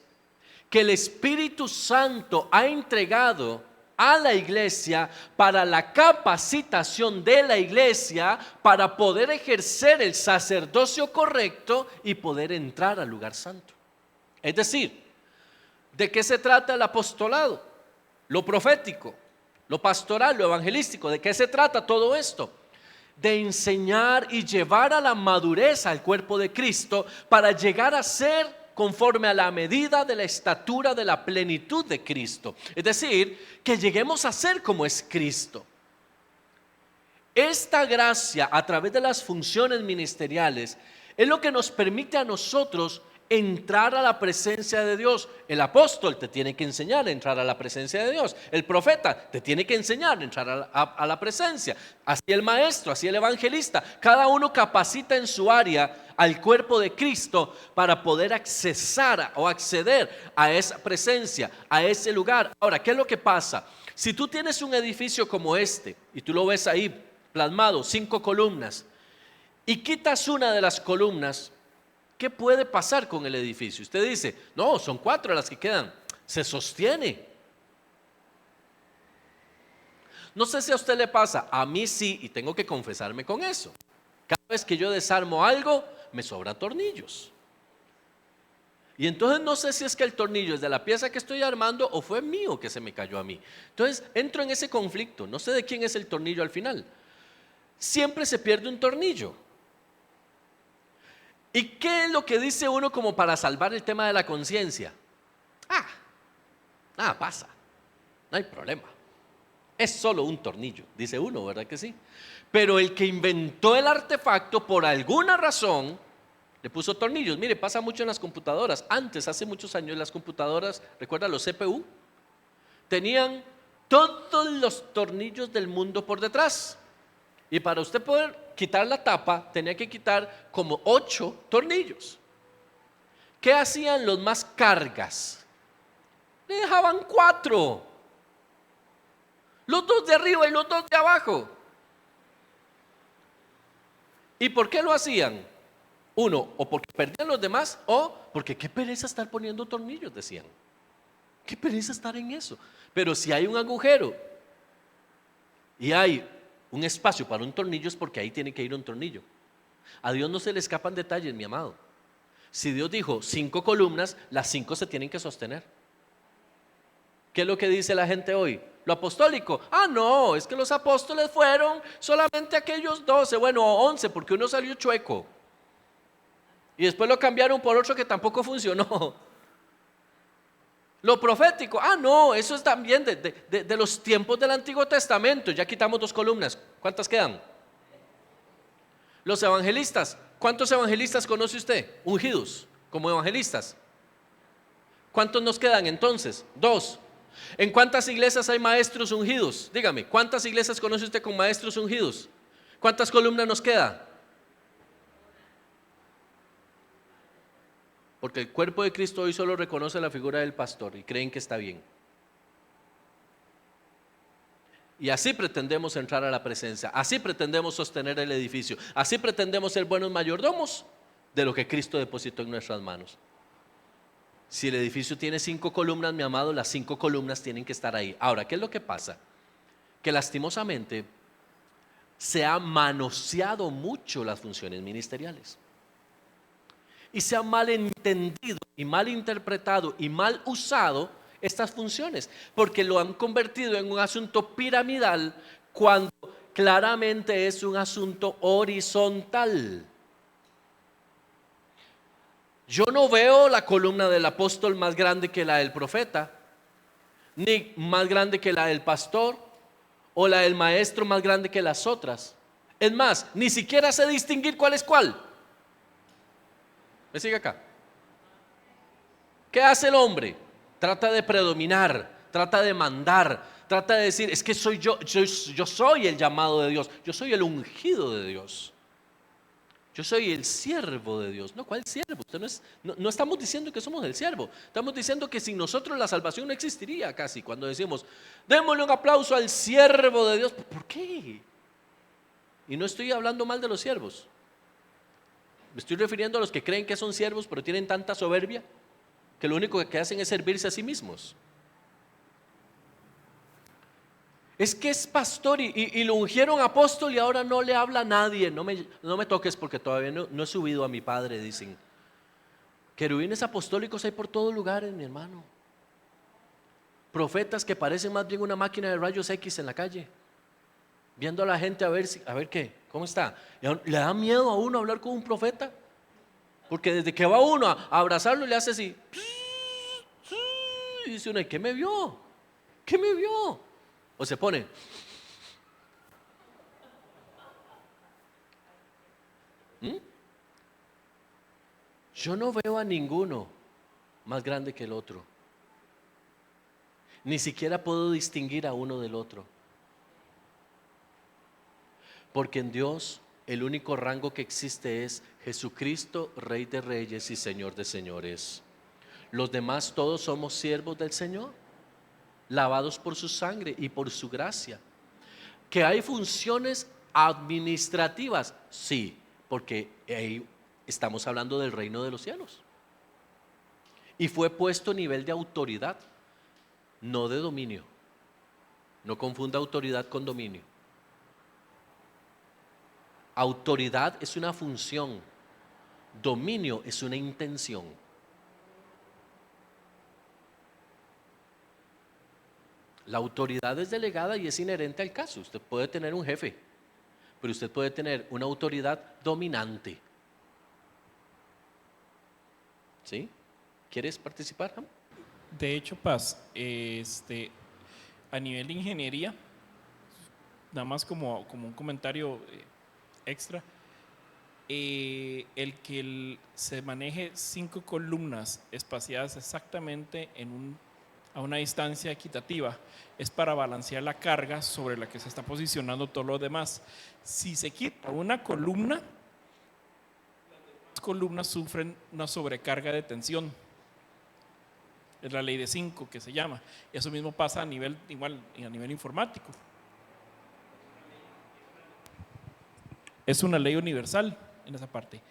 que el Espíritu Santo ha entregado a la iglesia para la capacitación de la iglesia para poder ejercer el sacerdocio correcto y poder entrar al lugar santo. Es decir, ¿de qué se trata el apostolado? Lo profético, lo pastoral, lo evangelístico. ¿De qué se trata todo esto? De enseñar y llevar a la madurez al cuerpo de Cristo para llegar a ser conforme a la medida de la estatura de la plenitud de Cristo. Es decir, que lleguemos a ser como es Cristo. Esta gracia a través de las funciones ministeriales es lo que nos permite a nosotros entrar a la presencia de Dios. El apóstol te tiene que enseñar a entrar a la presencia de Dios. El profeta te tiene que enseñar a entrar a la presencia. Así el maestro, así el evangelista. Cada uno capacita en su área al cuerpo de Cristo para poder accesar o acceder a esa presencia, a ese lugar. Ahora, ¿qué es lo que pasa? Si tú tienes un edificio como este y tú lo ves ahí plasmado, 5 columnas, y quitas una de las columnas, ¿qué puede pasar con el edificio? Usted dice, no, son 4 las que quedan. Se sostiene. No sé si a usted le pasa, a mí sí, y tengo que confesarme con eso. Cada vez que yo desarmo algo, me sobran tornillos. Y entonces no sé si es que el tornillo es de la pieza que estoy armando o fue mío que se me cayó a mí. Entonces entro en ese conflicto, no sé de quién es el tornillo al final. Siempre se pierde un tornillo. ¿Y qué es lo que dice uno como para salvar el tema de la conciencia? Nada pasa, no hay problema. Es solo un tornillo, dice uno, ¿verdad que sí? Pero el que inventó el artefacto, por alguna razón, le puso tornillos. Mire, pasa mucho en las computadoras. Antes, hace muchos años, las computadoras, ¿recuerda los CPU? Tenían todos los tornillos del mundo por detrás. Y para usted poder quitar la tapa, tenía que quitar como 8 tornillos. ¿Qué hacían los más cargas? Le dejaban 4. Los 2 de arriba y los 2 de abajo. ¿Y por qué lo hacían? Uno, o porque perdían los demás, o porque qué pereza estar poniendo tornillos, decían. Qué pereza estar en eso. Pero si hay un agujero y hay un espacio para un tornillo, es porque ahí tiene que ir un tornillo. A Dios no se le escapan detalles, mi amado. Si Dios dijo 5 columnas, las 5 se tienen que sostener. ¿Qué es lo que dice la gente hoy? Lo apostólico. No, es que los apóstoles fueron solamente aquellos 12, bueno, 11, porque uno salió chueco. Y después lo cambiaron por otro que tampoco funcionó. Lo profético, no, eso es también de los tiempos del Antiguo Testamento. Ya quitamos 2 columnas. ¿Cuántas quedan? Los evangelistas. ¿Cuántos evangelistas conoce usted? Ungidos como evangelistas. ¿Cuántos nos quedan entonces? 2. ¿En cuántas iglesias hay maestros ungidos? Dígame, ¿cuántas iglesias conoce usted con maestros ungidos? ¿Cuántas columnas nos queda? Porque el cuerpo de Cristo hoy solo reconoce la figura del pastor y creen que está bien. Y así pretendemos entrar a la presencia, así pretendemos sostener el edificio, así pretendemos ser buenos mayordomos de lo que Cristo depositó en nuestras manos. Si el edificio tiene 5 columnas, mi amado, las 5 columnas tienen que estar ahí. Ahora, ¿qué es lo que pasa? Que lastimosamente se ha manoseado mucho las funciones ministeriales. Y se ha mal entendido y mal interpretado y mal usado estas funciones, porque lo han convertido en un asunto piramidal cuando claramente es un asunto horizontal. Yo no veo la columna del apóstol más grande que la del profeta, ni más grande que la del pastor, o la del maestro más grande que las otras. Es más, ni siquiera sé distinguir cuál es cuál. ¿Me sigue acá? ¿Qué hace el hombre? Trata de predominar, trata de mandar, trata de decir, es que soy yo soy el llamado de Dios, yo soy el ungido de Dios, yo soy el siervo de Dios. No, ¿cuál siervo? Usted no estamos diciendo que somos el siervo, estamos diciendo que sin nosotros la salvación no existiría casi. Cuando decimos, démosle un aplauso al siervo de Dios, ¿por qué? Y no estoy hablando mal de los siervos. Me estoy refiriendo a los que creen que son siervos, pero tienen tanta soberbia que lo único que hacen es servirse a sí mismos. Es que es pastor y lo ungieron apóstol y ahora no le habla a nadie. No me toques porque todavía no he subido a mi padre, dicen. Querubines apostólicos hay por todos lugares, mi hermano. Profetas que parecen más bien una máquina de rayos X en la calle, viendo a la gente a ver qué, cómo está. ¿Le da miedo a uno hablar con un profeta? Porque desde que va uno a abrazarlo le hace así. Y dice uno, ¿qué me vio? ¿Qué me vio? O se pone. Yo no veo a ninguno más grande que el otro. Ni siquiera puedo distinguir a uno del otro. Porque en Dios el único rango que existe es Jesucristo, Rey de Reyes y Señor de Señores. Los demás todos somos siervos del Señor, lavados por su sangre y por su gracia. ¿Que hay funciones administrativas? Sí, porque ahí estamos hablando del reino de los cielos. Y fue puesto a nivel de autoridad, no de dominio. No confunda autoridad con dominio. Autoridad es una función, dominio es una intención. La autoridad es delegada y es inherente al caso. Usted puede tener un jefe, pero usted puede tener una autoridad dominante. ¿Sí? ¿Quieres participar, Ham? De hecho, Paz, a nivel de ingeniería, nada más como un comentario extra, el que se maneje 5 columnas espaciadas exactamente a una distancia equitativa es para balancear la carga sobre la que se está posicionando todo lo demás. Si se quita una columna, las columnas sufren una sobrecarga de tensión. Es la ley de 5 que se llama. Eso mismo pasa a nivel informático. Es una ley universal en esa parte.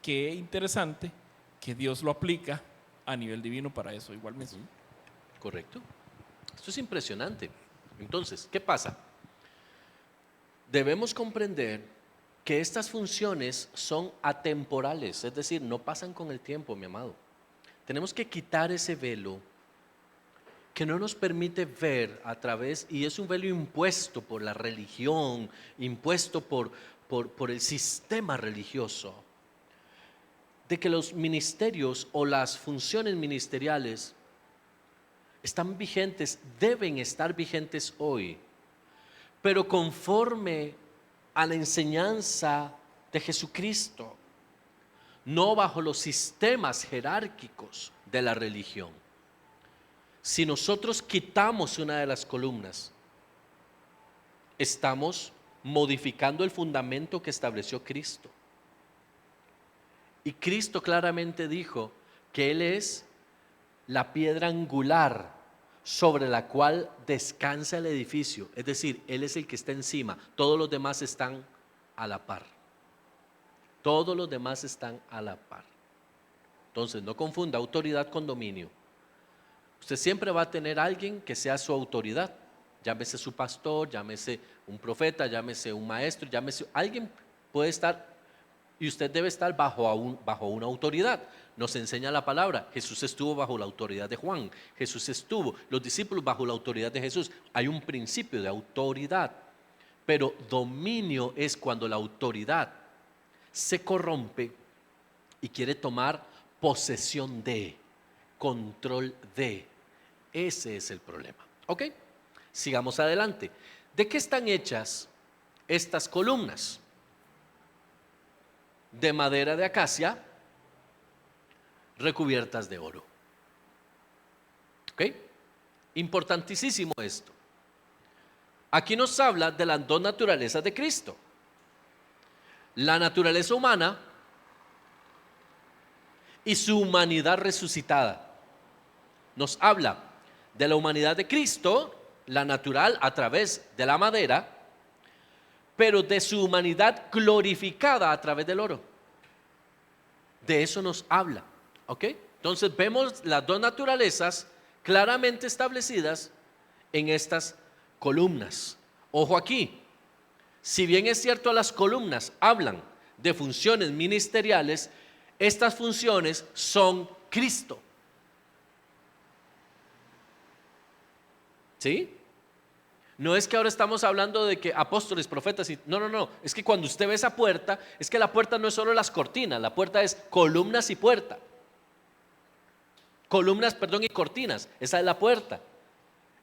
Qué interesante que Dios lo aplica a nivel divino para eso igualmente. Correcto. Esto es impresionante. Entonces, ¿qué pasa? Debemos comprender que estas funciones son atemporales, es decir, no pasan con el tiempo, mi amado. Tenemos que quitar ese velo que no nos permite ver a través, y es un velo impuesto por la religión, impuesto por el sistema religioso, de que los ministerios o las funciones ministeriales están vigentes, deben estar vigentes hoy, pero conforme a la enseñanza de Jesucristo, no bajo los sistemas jerárquicos de la religión. Si nosotros quitamos una de las columnas, estamos modificando el fundamento que estableció Cristo. Y Cristo claramente dijo que Él es la piedra angular sobre la cual descansa el edificio. Es decir, Él es el que está encima. Todos los demás están a la par. Todos los demás están a la par. Entonces, no confunda autoridad con dominio. Usted siempre va a tener alguien que sea su autoridad. Llámese su pastor, llámese un profeta, llámese un maestro, llámese alguien puede estar, y usted debe estar bajo una autoridad. Nos enseña la palabra. Jesús estuvo bajo la autoridad de Juan. Jesús estuvo, los discípulos bajo la autoridad de Jesús. Hay un principio de autoridad. Pero dominio es cuando la autoridad se corrompe y quiere tomar posesión de, control de. Ese es el problema. ¿Ok? Sigamos adelante. ¿De qué están hechas estas columnas? De madera de acacia recubiertas de oro. ¿Ok? Importantísimo esto. Aquí nos habla de las dos naturalezas de Cristo. La naturaleza humana y su humanidad resucitada. Nos habla de la humanidad de Cristo, la natural a través de la madera, pero de su humanidad glorificada a través del oro. De eso nos habla. ¿Ok? Entonces vemos las dos naturalezas claramente establecidas en estas columnas. Ojo aquí, si bien es cierto las columnas hablan de funciones ministeriales, estas funciones son Cristo. ¿Sí? No es que ahora estamos hablando de que apóstoles, profetas, no, es que cuando usted ve esa puerta, es que la puerta no es solo las cortinas, la puerta es columnas y puerta. Columnas, perdón, y cortinas, esa es la puerta.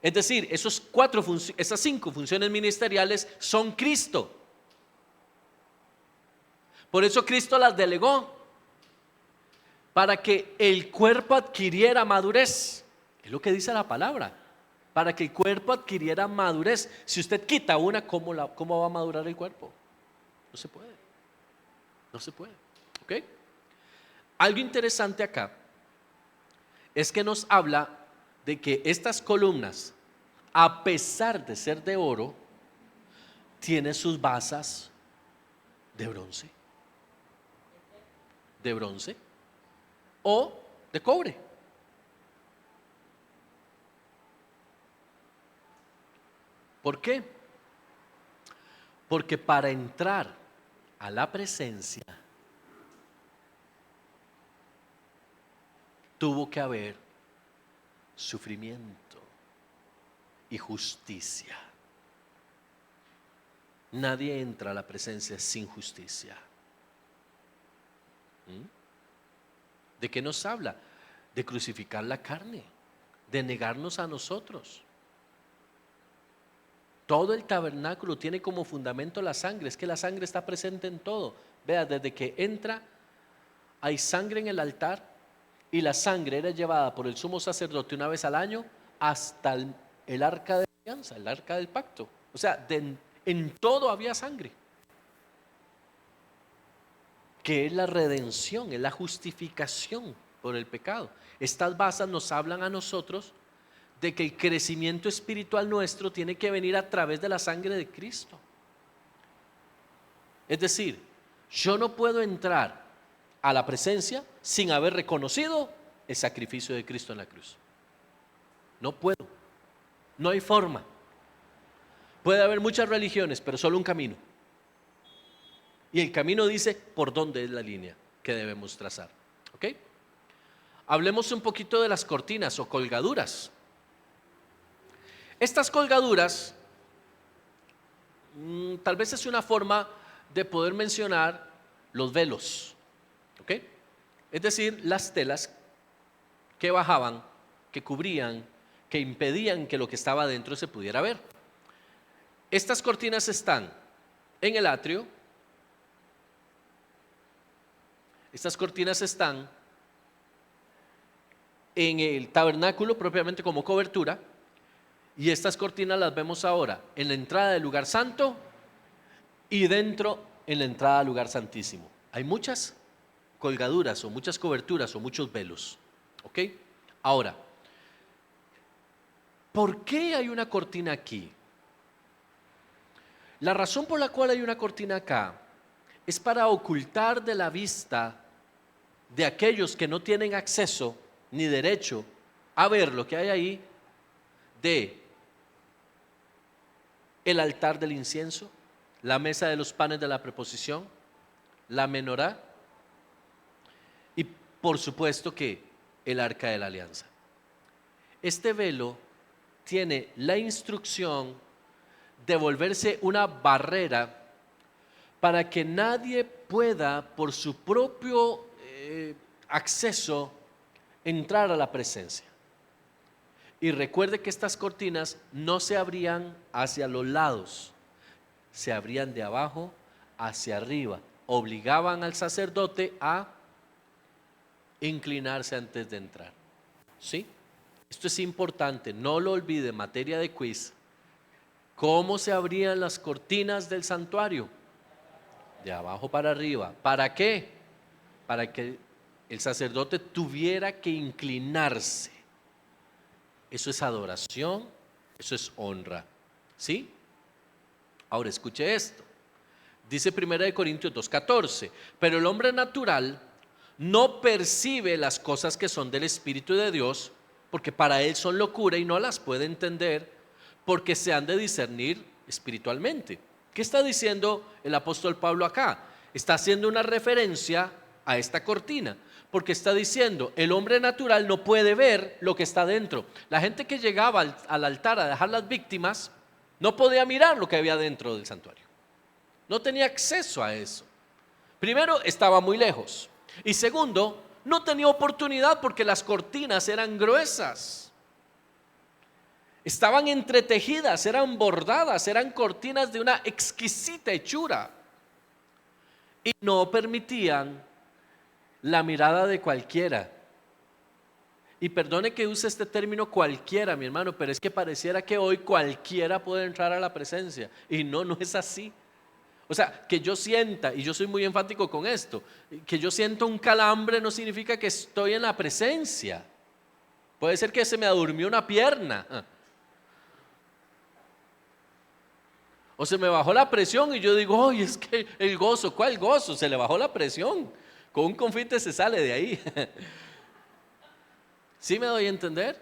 Es decir, esas 5 funciones ministeriales son Cristo. Por eso Cristo las delegó, para que el cuerpo adquiriera madurez. Es lo que dice la palabra. Para que el cuerpo adquiriera madurez. Si usted quita una, ¿cómo va a madurar el cuerpo? No se puede. No se puede. ¿Ok? Algo interesante acá es que nos habla de que estas columnas, a pesar de ser de oro, tienen sus basas de bronce. De bronce o de cobre. ¿Por qué? Porque para entrar a la presencia tuvo que haber sufrimiento y justicia. Nadie entra a la presencia sin justicia. ¿De qué nos habla? De crucificar la carne, de negarnos a nosotros. Todo el tabernáculo tiene como fundamento la sangre. Es que la sangre está presente en todo. Vea, desde que entra hay sangre en el altar, y la sangre era llevada por el sumo sacerdote una vez al año hasta el arca de alianza, el arca del pacto. O sea, en todo había sangre, que es la redención, es la justificación por el pecado. Estas basas nos hablan a nosotros de que el crecimiento espiritual nuestro tiene que venir a través de la sangre de Cristo. Es decir, yo no puedo entrar a la presencia sin haber reconocido el sacrificio de Cristo en la cruz. No puedo, no hay forma. Puede haber muchas religiones, pero solo un camino. Y el camino dice por dónde es la línea que debemos trazar. ¿Ok? Hablemos un poquito de las cortinas o colgaduras. Estas colgaduras, tal vez es una forma de poder mencionar los velos, ¿ok? Es decir, las telas que bajaban, que cubrían, que impedían que lo que estaba dentro se pudiera ver. Estas cortinas están en el atrio, estas cortinas están en el tabernáculo propiamente como cobertura. Y estas cortinas las vemos ahora en la entrada del lugar santo y dentro en la entrada al lugar santísimo. Hay muchas colgaduras o muchas coberturas o muchos velos. ¿Ok? Ahora, ¿por qué hay una cortina aquí? La razón por la cual hay una cortina acá es para ocultar de la vista de aquellos que no tienen acceso ni derecho a ver lo que hay ahí, de el altar del incienso, la mesa de los panes de la preposición, la menorá y por supuesto que el arca de la alianza. Este velo tiene la instrucción de volverse una barrera para que nadie pueda por su propio acceso entrar a la presencia. Y recuerde que estas cortinas no se abrían hacia los lados, se abrían de abajo hacia arriba. Obligaban al sacerdote a inclinarse antes de entrar. ¿Sí? Esto es importante, no lo olvide, materia de quiz. ¿Cómo se abrían las cortinas del santuario? De abajo para arriba. ¿Para qué? Para que el sacerdote tuviera que inclinarse. Eso es adoración, eso es honra. ¿Sí? Ahora escuche esto. Dice 1 Corintios 2:14, pero el hombre natural no percibe las cosas que son del Espíritu de Dios, porque para él son locura y no las puede entender, porque se han de discernir espiritualmente. ¿Qué está diciendo el apóstol Pablo acá? Está haciendo una referencia a esta cortina, porque está diciendo, el hombre natural no puede ver lo que está dentro. La gente que llegaba al altar a dejar las víctimas no podía mirar lo que había dentro del santuario. No tenía acceso a eso. Primero, estaba muy lejos. Y segundo, no tenía oportunidad porque las cortinas eran gruesas. Estaban entretejidas, eran bordadas, eran cortinas de una exquisita hechura. Y no permitían la mirada de cualquiera. Y perdone que use este término cualquiera, mi hermano, pero es que pareciera que hoy cualquiera puede entrar a la presencia. Y no es así. O sea, que yo sienta, y yo soy muy enfático con esto, que yo siento un calambre no significa que estoy en la presencia. Puede ser que se me adurmió una pierna. O se me bajó la presión y yo digo, ¡ay, es que el gozo! ¿Cuál gozo? Se le bajó la presión. Con un confite se sale de ahí. ¿Sí me doy a entender?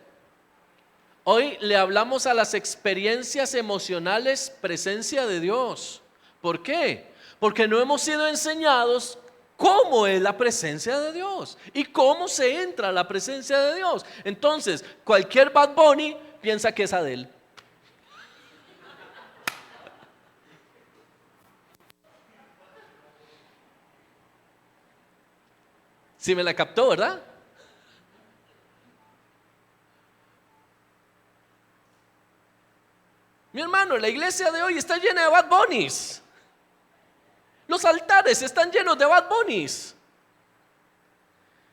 Hoy le hablamos a las experiencias emocionales presencia de Dios. ¿Por qué? Porque no hemos sido enseñados cómo es la presencia de Dios y cómo se entra a la presencia de Dios. Entonces, cualquier Bad Bunny piensa que es Adele. Sí me la captó, ¿verdad? Mi hermano, la iglesia de hoy está llena de Bad Bunnies. Los altares están llenos de Bad Bunnies.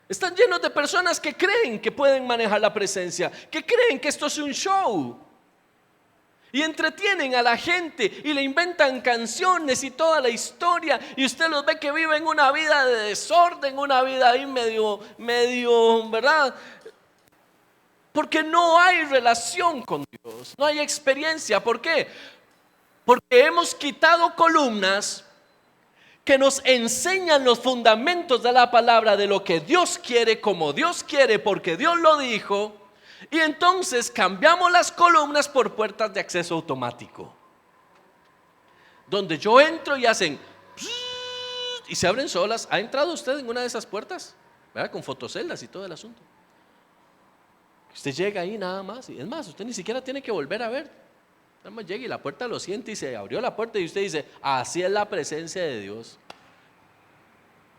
Están llenos de personas que creen que pueden manejar la presencia, que creen que esto es un show. Y entretienen a la gente y le inventan canciones y toda la historia. Y usted los ve que viven una vida de desorden, una vida ahí medio, ¿verdad? Porque no hay relación con Dios, no hay experiencia. ¿Por qué? Porque hemos quitado columnas que nos enseñan los fundamentos de la palabra, de lo que Dios quiere, como Dios quiere, porque Dios lo dijo. Y entonces cambiamos las columnas por puertas de acceso automático, donde yo entro y hacen y se abren solas. ¿Ha entrado usted en una de esas puertas? ¿Verdad? Con fotoceldas y todo el asunto. Usted llega ahí nada más, y es más, usted ni siquiera tiene que volver a ver. Nada más llega y la puerta lo siente y se abrió la puerta y usted dice, así es la presencia de Dios.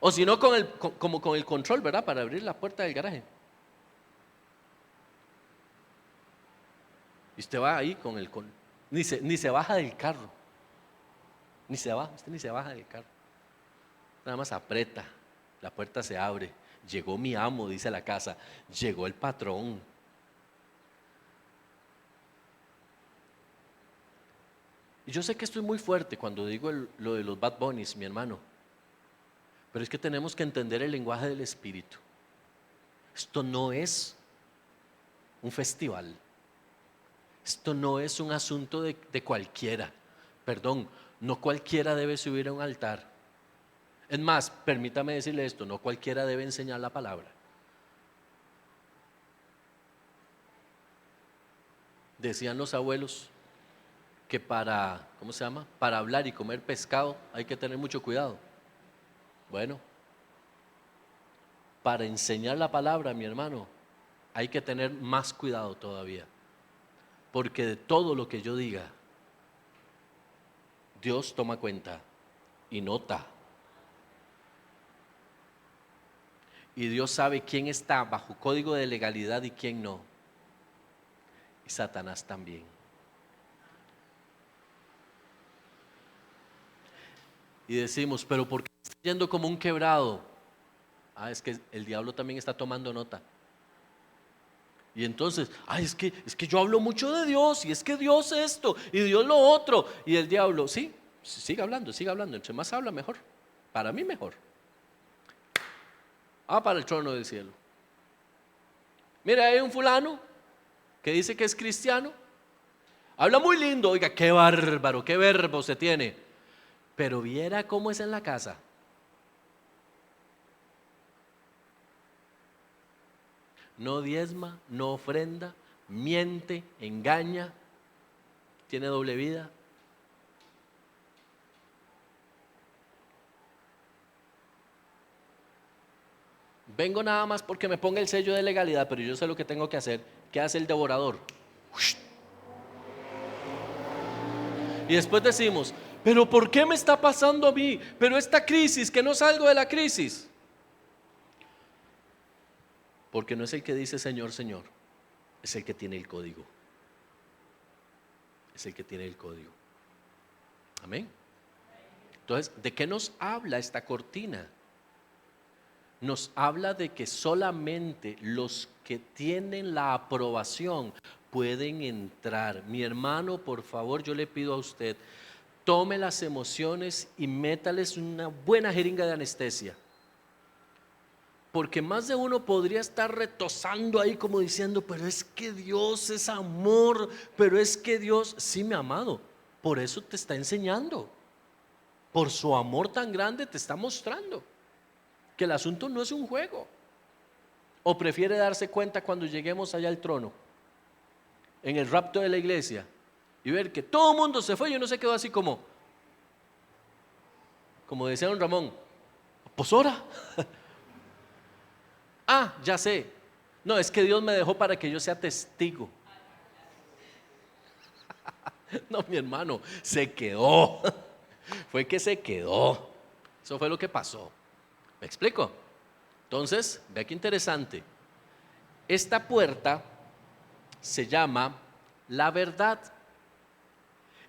O si no, como con el control, ¿verdad? Para abrir la puerta del garaje. Y usted va ahí con ni se baja del carro. Usted ni se baja del carro. Nada más aprieta, la puerta se abre. Llegó mi amo, dice la casa. Llegó el patrón. Y yo sé que estoy muy fuerte cuando digo lo de los Bad Bunnies, mi hermano. Pero es que tenemos que entender el lenguaje del Espíritu. Esto no es un festival. Esto no es un asunto de cualquiera. Perdón, no cualquiera debe subir a un altar. Es más, permítame decirle esto, no cualquiera debe enseñar la palabra. Decían los abuelos que para hablar y comer pescado hay que tener mucho cuidado. Bueno, para enseñar la palabra, mi hermano, hay que tener más cuidado todavía. Porque de todo lo que yo diga, Dios toma cuenta y nota. Y Dios sabe quién está bajo código de legalidad y quién no. Y Satanás también. Y decimos, pero ¿por qué está yendo como un quebrado? Es que el diablo también está tomando nota. Y entonces, es que yo hablo mucho de Dios, y es que Dios esto, y Dios lo otro. Y el diablo, sí, siga hablando. Entre más habla, mejor. Para mí, mejor. Para el trono del cielo. Mira, hay un fulano que dice que es cristiano. Habla muy lindo, oiga, qué bárbaro, qué verbo se tiene. Pero viera cómo es en la casa. No diezma, no ofrenda, miente, engaña, tiene doble vida. Vengo nada más porque me ponga el sello de legalidad, pero yo sé lo que tengo que hacer. ¿Qué hace el devorador? Y después decimos, pero ¿por qué me está pasando a mí? Pero esta crisis, que no salgo de la crisis. Porque no es el que dice Señor, Señor, es el que tiene el código. Es el que tiene el código. Amén. Entonces, ¿de qué nos habla esta cortina? Nos habla de que solamente los que tienen la aprobación pueden entrar. Mi hermano, por favor, yo le pido a usted, tome las emociones y métales una buena jeringa de anestesia. Porque más de uno podría estar retosando ahí como diciendo, pero es que Dios es amor, pero es que Dios, sí, mi amado, por eso te está enseñando. Por su amor tan grande te está mostrando que el asunto no es un juego. ¿O prefiere darse cuenta cuando lleguemos allá al trono, en el rapto de la iglesia, y ver que todo el mundo se fue y uno se quedó así como decía don Ramón, pues ahora? Ah, ya sé. No, es que Dios me dejó para que yo sea testigo. No, mi hermano, se quedó. Fue que se quedó. Eso fue lo que pasó. ¿Me explico? Entonces, vea qué interesante. Esta puerta se llama la verdad.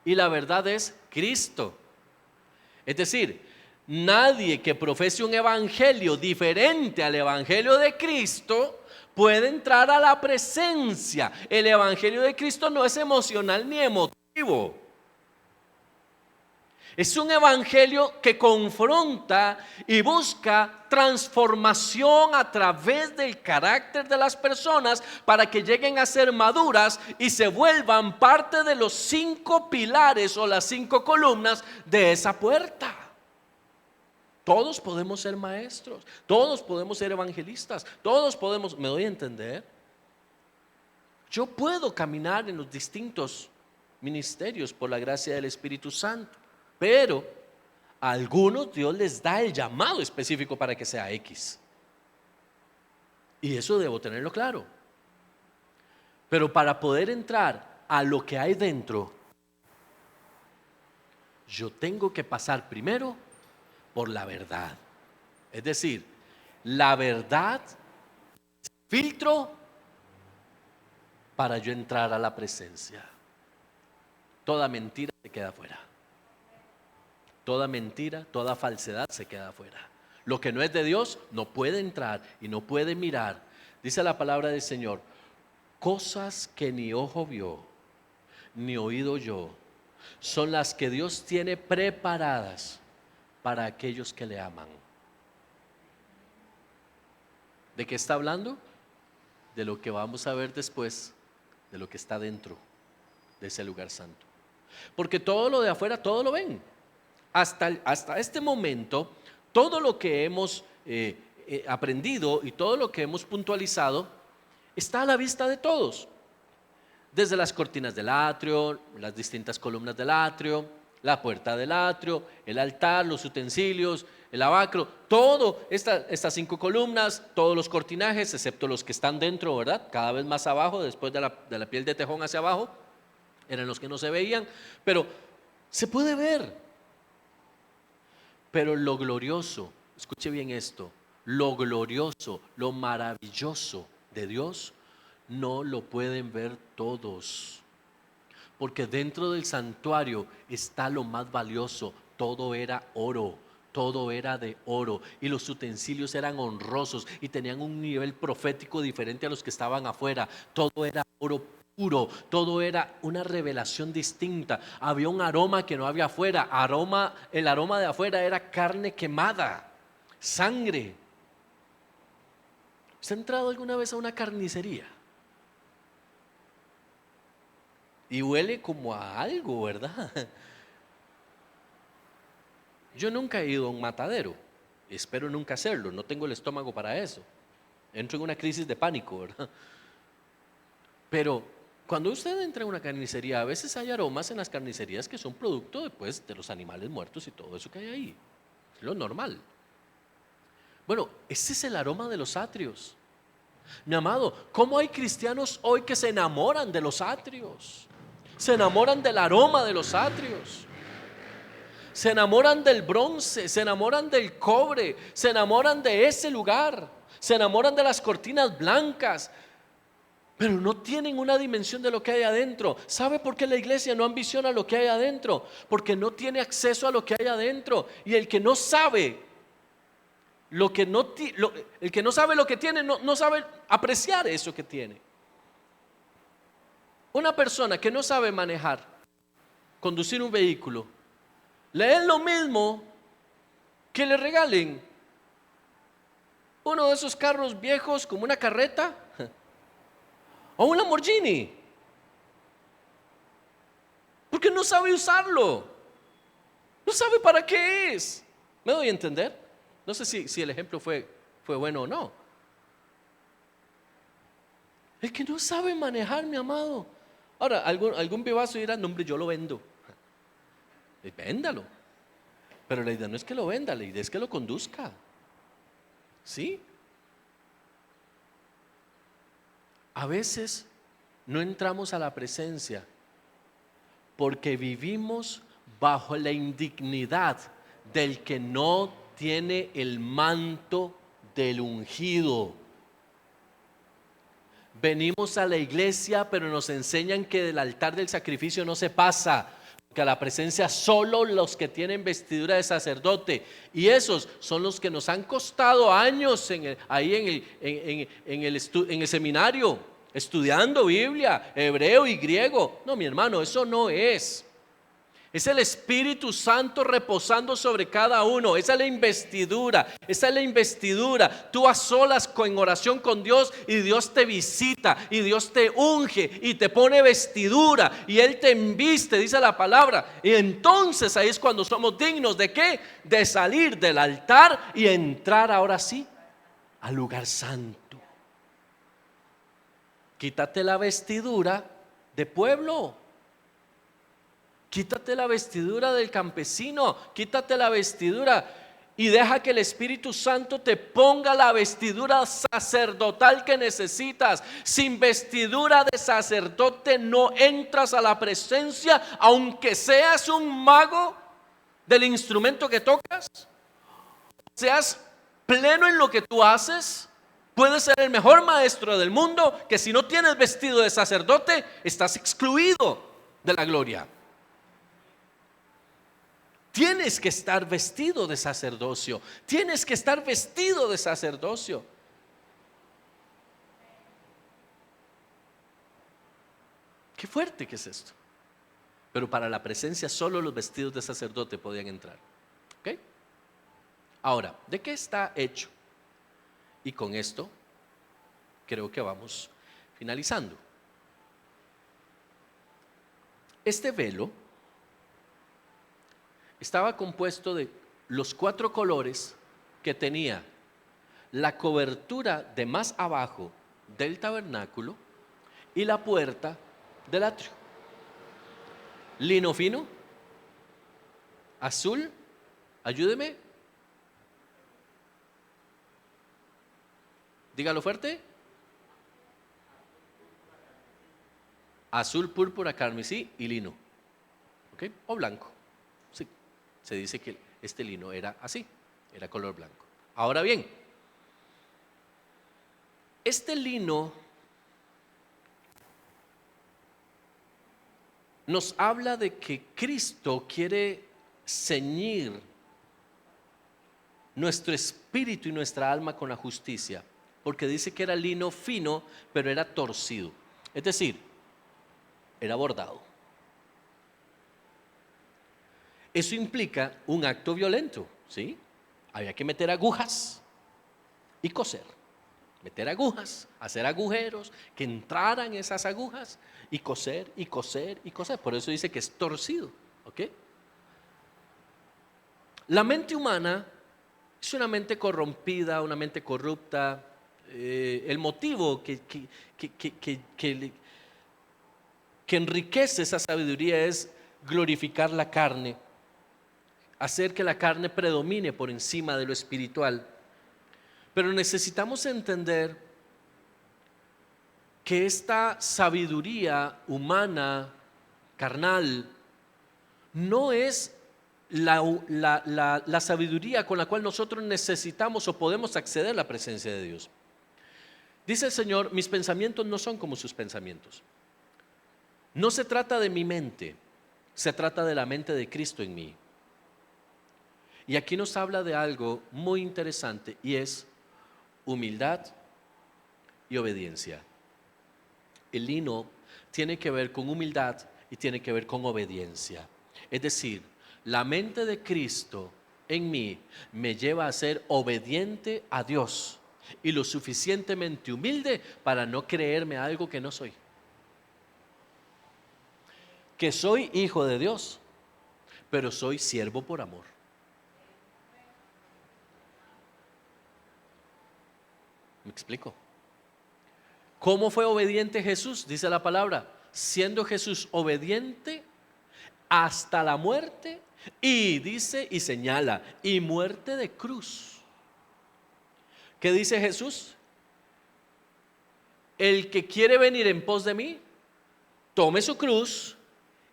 Y la verdad es Cristo. Es decir, nadie que profese un evangelio diferente al evangelio de Cristo puede entrar a la presencia. El evangelio de Cristo no es emocional ni emotivo. Es un evangelio que confronta y busca transformación a través del carácter de las personas para que lleguen a ser maduras y se vuelvan parte de los 5 pilares o las 5 columnas de esa puerta. Todos podemos ser maestros, todos podemos ser evangelistas, todos podemos, ¿me doy a entender? Yo puedo caminar en los distintos ministerios por la gracia del Espíritu Santo. Pero a algunos Dios les da el llamado específico para que sea X. Y eso debo tenerlo claro. Pero para poder entrar a lo que hay dentro, yo tengo que pasar primero por la verdad. Es decir, la verdad es filtro para yo entrar a la presencia. Toda mentira se queda afuera. Toda mentira, toda falsedad se queda afuera. Lo que no es de Dios no puede entrar y no puede mirar. Dice la palabra del Señor, cosas que ni ojo vio, ni oído oyó, son las que Dios tiene preparadas para aquellos que le aman. ¿De qué está hablando? De lo que vamos a ver después, de lo que está dentro de ese lugar santo. Porque todo lo de afuera, todo lo ven. Hasta este momento, todo lo que hemos aprendido y todo lo que hemos puntualizado está a la vista de todos. Desde las cortinas del atrio, las distintas columnas del atrio, la puerta del atrio, el altar, los utensilios, el lavacro, todo, estas 5 columnas, todos los cortinajes, excepto los que están dentro, ¿verdad? Cada vez más abajo, después de la piel de tejón hacia abajo, eran los que no se veían, pero se puede ver. Pero lo glorioso, escuche bien esto, lo glorioso, lo maravilloso de Dios no lo pueden ver todos. Porque dentro del santuario está lo más valioso, todo era oro. Todo era de oro y los utensilios eran honrosos y tenían un nivel profético diferente a los que estaban afuera. Todo era oro puro, todo era una revelación distinta. Había un aroma que no había afuera. El aroma de afuera era carne quemada, sangre. ¿Usted ha entrado alguna vez a una carnicería? Y huele como a algo, ¿verdad? Yo nunca he ido a un matadero, espero nunca hacerlo, no tengo el estómago para eso. Entro en una crisis de pánico, ¿verdad? Pero cuando usted entra en una carnicería, a veces hay aromas en las carnicerías que son producto después de los animales muertos y todo eso que hay ahí. Es lo normal. Bueno, ese es el aroma de los atrios. Mi amado, ¿cómo hay cristianos hoy que se enamoran de los atrios? Se enamoran del aroma de los atrios. Se enamoran del bronce, se enamoran del cobre, se enamoran de ese lugar, se enamoran de las cortinas blancas, pero no tienen una dimensión de lo que hay adentro. ¿Sabe por qué la iglesia no ambiciona lo que hay adentro? Porque no tiene acceso a lo que hay adentro. Y el que no sabe el que no sabe lo que tiene, no sabe apreciar eso que tiene. Una persona que no sabe manejar, conducir un vehículo, le es lo mismo que le regalen uno de esos carros viejos como una carreta o un Lamborghini, porque no sabe usarlo, no sabe para qué es. ¿Me doy a entender? No sé si el ejemplo fue bueno o no. El que no sabe manejar, mi amado. Ahora, algún bebazo dirá, no hombre, yo lo vendo. Véndalo. Pero la idea no es que lo venda, la idea es que lo conduzca. ¿Sí? A veces no entramos a la presencia porque vivimos bajo la indignidad del que no tiene el manto del ungido. Venimos a la iglesia, pero nos enseñan que del altar del sacrificio no se pasa, que a la presencia solo los que tienen vestidura de sacerdote, y esos son los que nos han costado años ahí en el seminario, estudiando Biblia, hebreo y griego. No, mi hermano, eso no es. Es el Espíritu Santo reposando sobre cada uno. Esa es la investidura. Esa es la investidura. Tú a solas en oración con Dios y Dios te visita y Dios te unge y te pone vestidura y Él te embiste, dice la palabra. Y entonces ahí es cuando somos dignos ¿de qué? De salir del altar y entrar ahora sí al lugar santo. Quítate la vestidura de pueblo. Quítate la vestidura del campesino, quítate la vestidura y deja que el Espíritu Santo te ponga la vestidura sacerdotal que necesitas. Sin vestidura de sacerdote no entras a la presencia, aunque seas un mago del instrumento que tocas, seas pleno en lo que tú haces. Puedes ser el mejor maestro del mundo, que si no tienes vestido de sacerdote, estás excluido de la gloria. Tienes que estar vestido de sacerdocio. Tienes que estar vestido de sacerdocio. Qué fuerte que es esto. Pero para la presencia solo los vestidos de sacerdote podían entrar. ¿Ok? Ahora, ¿de qué está hecho? Y con esto creo que vamos finalizando. Este velo estaba compuesto de los 4 colores que tenía la cobertura de más abajo del tabernáculo y la puerta del atrio. Lino fino, azul, ayúdeme, dígalo fuerte. Azul, púrpura, carmesí y lino. ¿Ok? O blanco. Sí. Se dice que este lino era así, era color blanco. Ahora bien, este lino nos habla de que Cristo quiere ceñir nuestro espíritu y nuestra alma con la justicia, porque dice que era lino fino, pero era torcido, es decir, era bordado. Eso implica un acto violento, ¿sí? Había que meter agujas y coser. Meter agujas, hacer agujeros, que entraran esas agujas y coser y coser y coser. Por eso dice que es torcido, ¿ok? La mente humana es una mente corrompida, una mente corrupta. El motivo que enriquece esa sabiduría es glorificar la carne, hacer que la carne predomine por encima de lo espiritual. Pero necesitamos entender que esta sabiduría humana, carnal, no es la sabiduría con la cual nosotros necesitamos o podemos acceder a la presencia de Dios. Dice el Señor, mis pensamientos no son como sus pensamientos. No se trata de mi mente, se trata de la mente de Cristo en mí. Y aquí nos habla de algo muy interesante y es humildad y obediencia. El lino tiene que ver con humildad y tiene que ver con obediencia. Es decir, la mente de Cristo en mí me lleva a ser obediente a Dios y lo suficientemente humilde para no creerme algo que no soy. Que soy hijo de Dios, pero soy siervo por amor. ¿Me explico? ¿Cómo fue obediente Jesús? Dice la palabra, siendo Jesús obediente hasta la muerte, y dice y señala, y muerte de cruz. ¿Qué dice Jesús? El que quiere venir en pos de mí, tome su cruz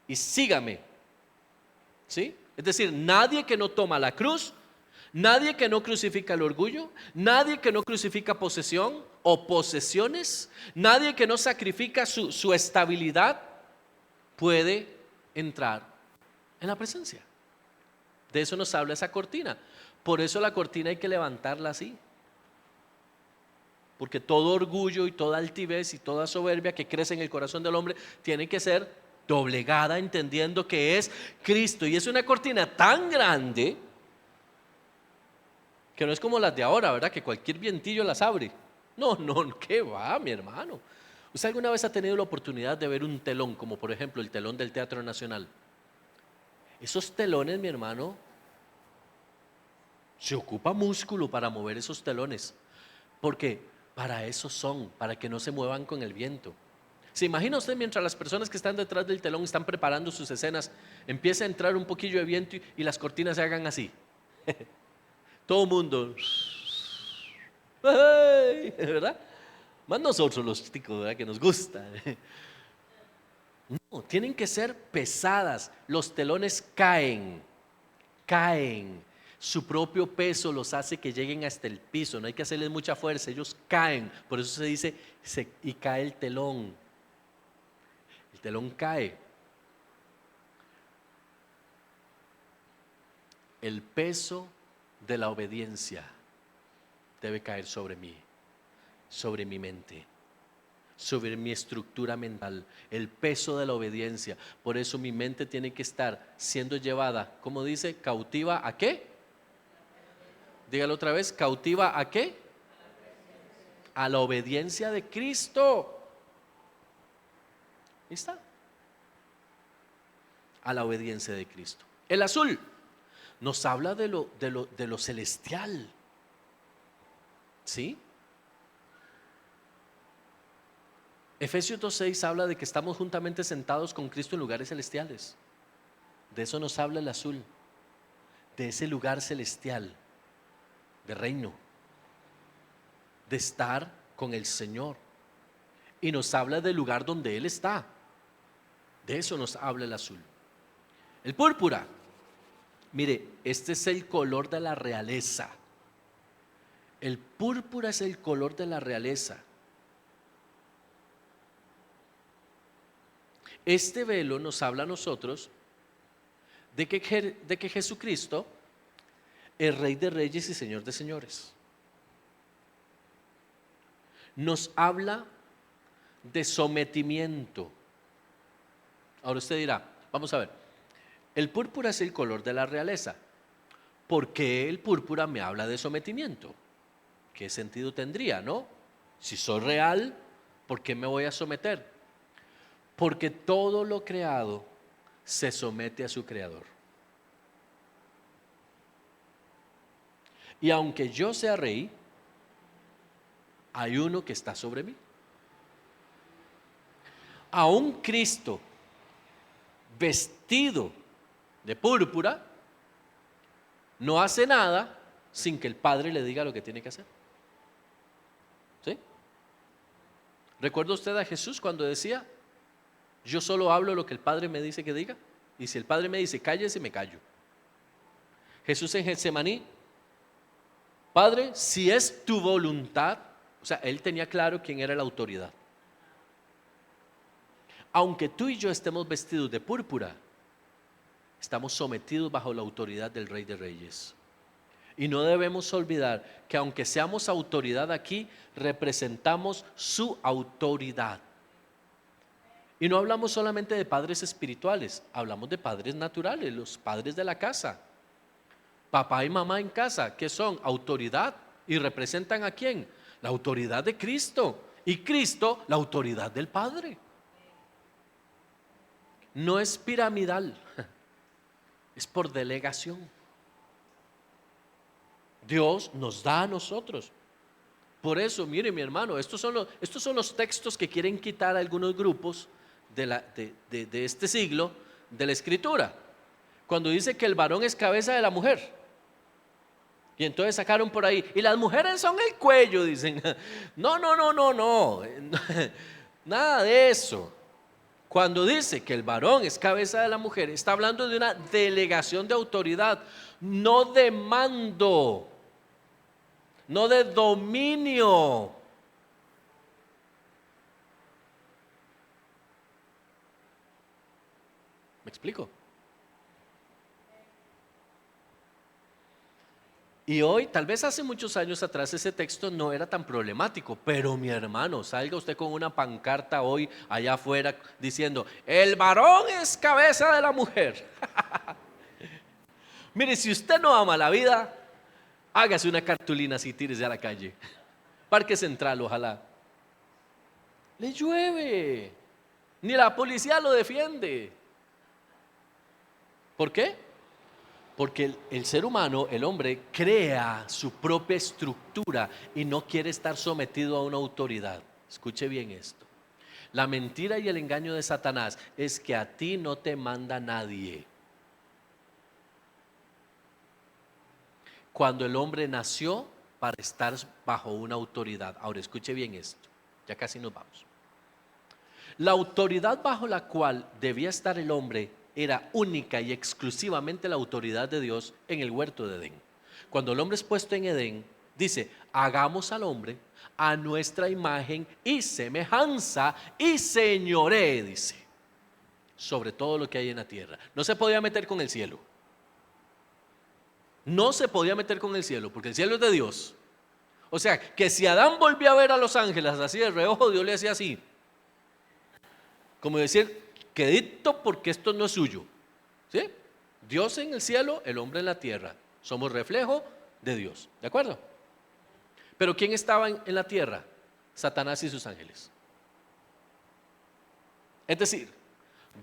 y sígame. ¿Sí? Es decir, nadie que no toma la cruz, nadie que no crucifica el orgullo, nadie que no crucifica posesión o posesiones, nadie que no sacrifica su estabilidad puede entrar en la presencia. De eso nos habla esa cortina. Por eso la cortina hay que levantarla así. Porque todo orgullo y toda altivez y toda soberbia que crece en el corazón del hombre tiene que ser doblegada entendiendo que es Cristo. Y es una cortina tan grande que no es como las de ahora, ¿verdad? Que cualquier vientillo las abre. No, ¿qué va, mi hermano? ¿Usted alguna vez ha tenido la oportunidad de ver un telón, como por ejemplo el telón del Teatro Nacional? Esos telones, mi hermano, se ocupa músculo para mover esos telones, porque para eso son, para que no se muevan con el viento. ¿Se imagina usted mientras las personas que están detrás del telón están preparando sus escenas, empieza a entrar un poquillo de viento y las cortinas se hagan así? Todo el mundo, ¿verdad? Más nosotros los chicos, ¿verdad? Que nos gusta. No, tienen que ser pesadas. Los telones caen. Su propio peso los hace que lleguen hasta el piso. No hay que hacerles mucha fuerza, ellos caen. Por eso se dice, y cae el telón. El telón cae. El peso de la obediencia debe caer sobre mí, sobre mi mente, sobre mi estructura mental, el peso de la obediencia. Por eso mi mente tiene que estar siendo llevada, ¿cómo dice? ¿Cautiva a qué? Dígalo otra vez, ¿cautiva a qué? A la obediencia de Cristo. Ahí está. A la obediencia de Cristo. El azul nos habla de lo celestial. ¿Sí? Efesios 2:6 habla de que estamos juntamente sentados con Cristo en lugares celestiales. De eso nos habla el azul, de ese lugar celestial, de reino, de estar con el Señor. Y nos habla del lugar donde Él está. De eso nos habla el azul. El púrpura, mire, este es el color de la realeza. El púrpura es el color de la realeza. Este velo nos habla a nosotros de que Jesucristo es Rey de Reyes y Señor de Señores. Nos habla de sometimiento. Ahora usted dirá, vamos a ver, el púrpura es el color de la realeza. ¿Por qué el púrpura me habla de sometimiento? ¿Qué sentido tendría, no? Si soy real, ¿por qué me voy a someter? Porque todo lo creado se somete a su creador. Y aunque yo sea rey, hay uno que está sobre mí. Aún Cristo, vestido de púrpura, no hace nada sin que el Padre le diga lo que tiene que hacer. ¿Recuerda usted a Jesús cuando decía, yo solo hablo lo que el Padre me dice que diga? Y si el Padre me dice, cállese, me callo. Jesús en Getsemaní, Padre, si es tu voluntad, o sea, él tenía claro quién era la autoridad. Aunque tú y yo estemos vestidos de púrpura, estamos sometidos bajo la autoridad del Rey de Reyes. Y no debemos olvidar que aunque seamos autoridad aquí, representamos su autoridad. Y no hablamos solamente de padres espirituales, hablamos de padres naturales, los padres de la casa. Papá y mamá en casa, que son autoridad y representan ¿a quién? La autoridad de Cristo. Y Cristo, la autoridad del Padre. No es piramidal, es por delegación. Dios nos da a nosotros. Por eso, mire mi hermano, estos son los textos que quieren quitar a algunos grupos de este siglo de la Escritura. Cuando dice que el varón es cabeza de la mujer. Y entonces sacaron por ahí, y las mujeres son el cuello, dicen. No, nada de eso. Cuando dice que el varón es cabeza de la mujer, está hablando de una delegación de autoridad, no de mando, no de dominio. ¿Me explico? Y hoy, tal vez hace muchos años atrás, ese texto no era tan problemático, pero mi hermano, salga usted con una pancarta hoy allá afuera diciendo, el varón es cabeza de la mujer. Mire, si usted no ama la vida, hágase una cartulina así, tírese a la calle. Parque Central, ojalá. Le llueve, ni la policía lo defiende. ¿Por qué? Porque el ser humano, el hombre, crea su propia estructura y no quiere estar sometido a una autoridad. Escuche bien esto. La mentira y el engaño de Satanás es que a ti no te manda nadie. Cuando el hombre nació para estar bajo una autoridad. Ahora escuche bien esto, ya casi nos vamos. La autoridad bajo la cual debía estar el hombre era única y exclusivamente la autoridad de Dios en el huerto de Edén. Cuando el hombre es puesto en Edén, dice, hagamos al hombre a nuestra imagen y semejanza y señoree, dice, sobre todo lo que hay en la tierra. No se podía meter con el cielo. No se podía meter con el cielo, porque el cielo es de Dios. O sea, que si Adán volvía a ver a los ángeles así de reojo, Dios le hacía así. Como decir, quedito porque esto no es suyo. ¿Sí? Dios en el cielo, el hombre en la tierra. Somos reflejo de Dios. ¿De acuerdo? Pero ¿quién estaba en la tierra? Satanás y sus ángeles. Es decir,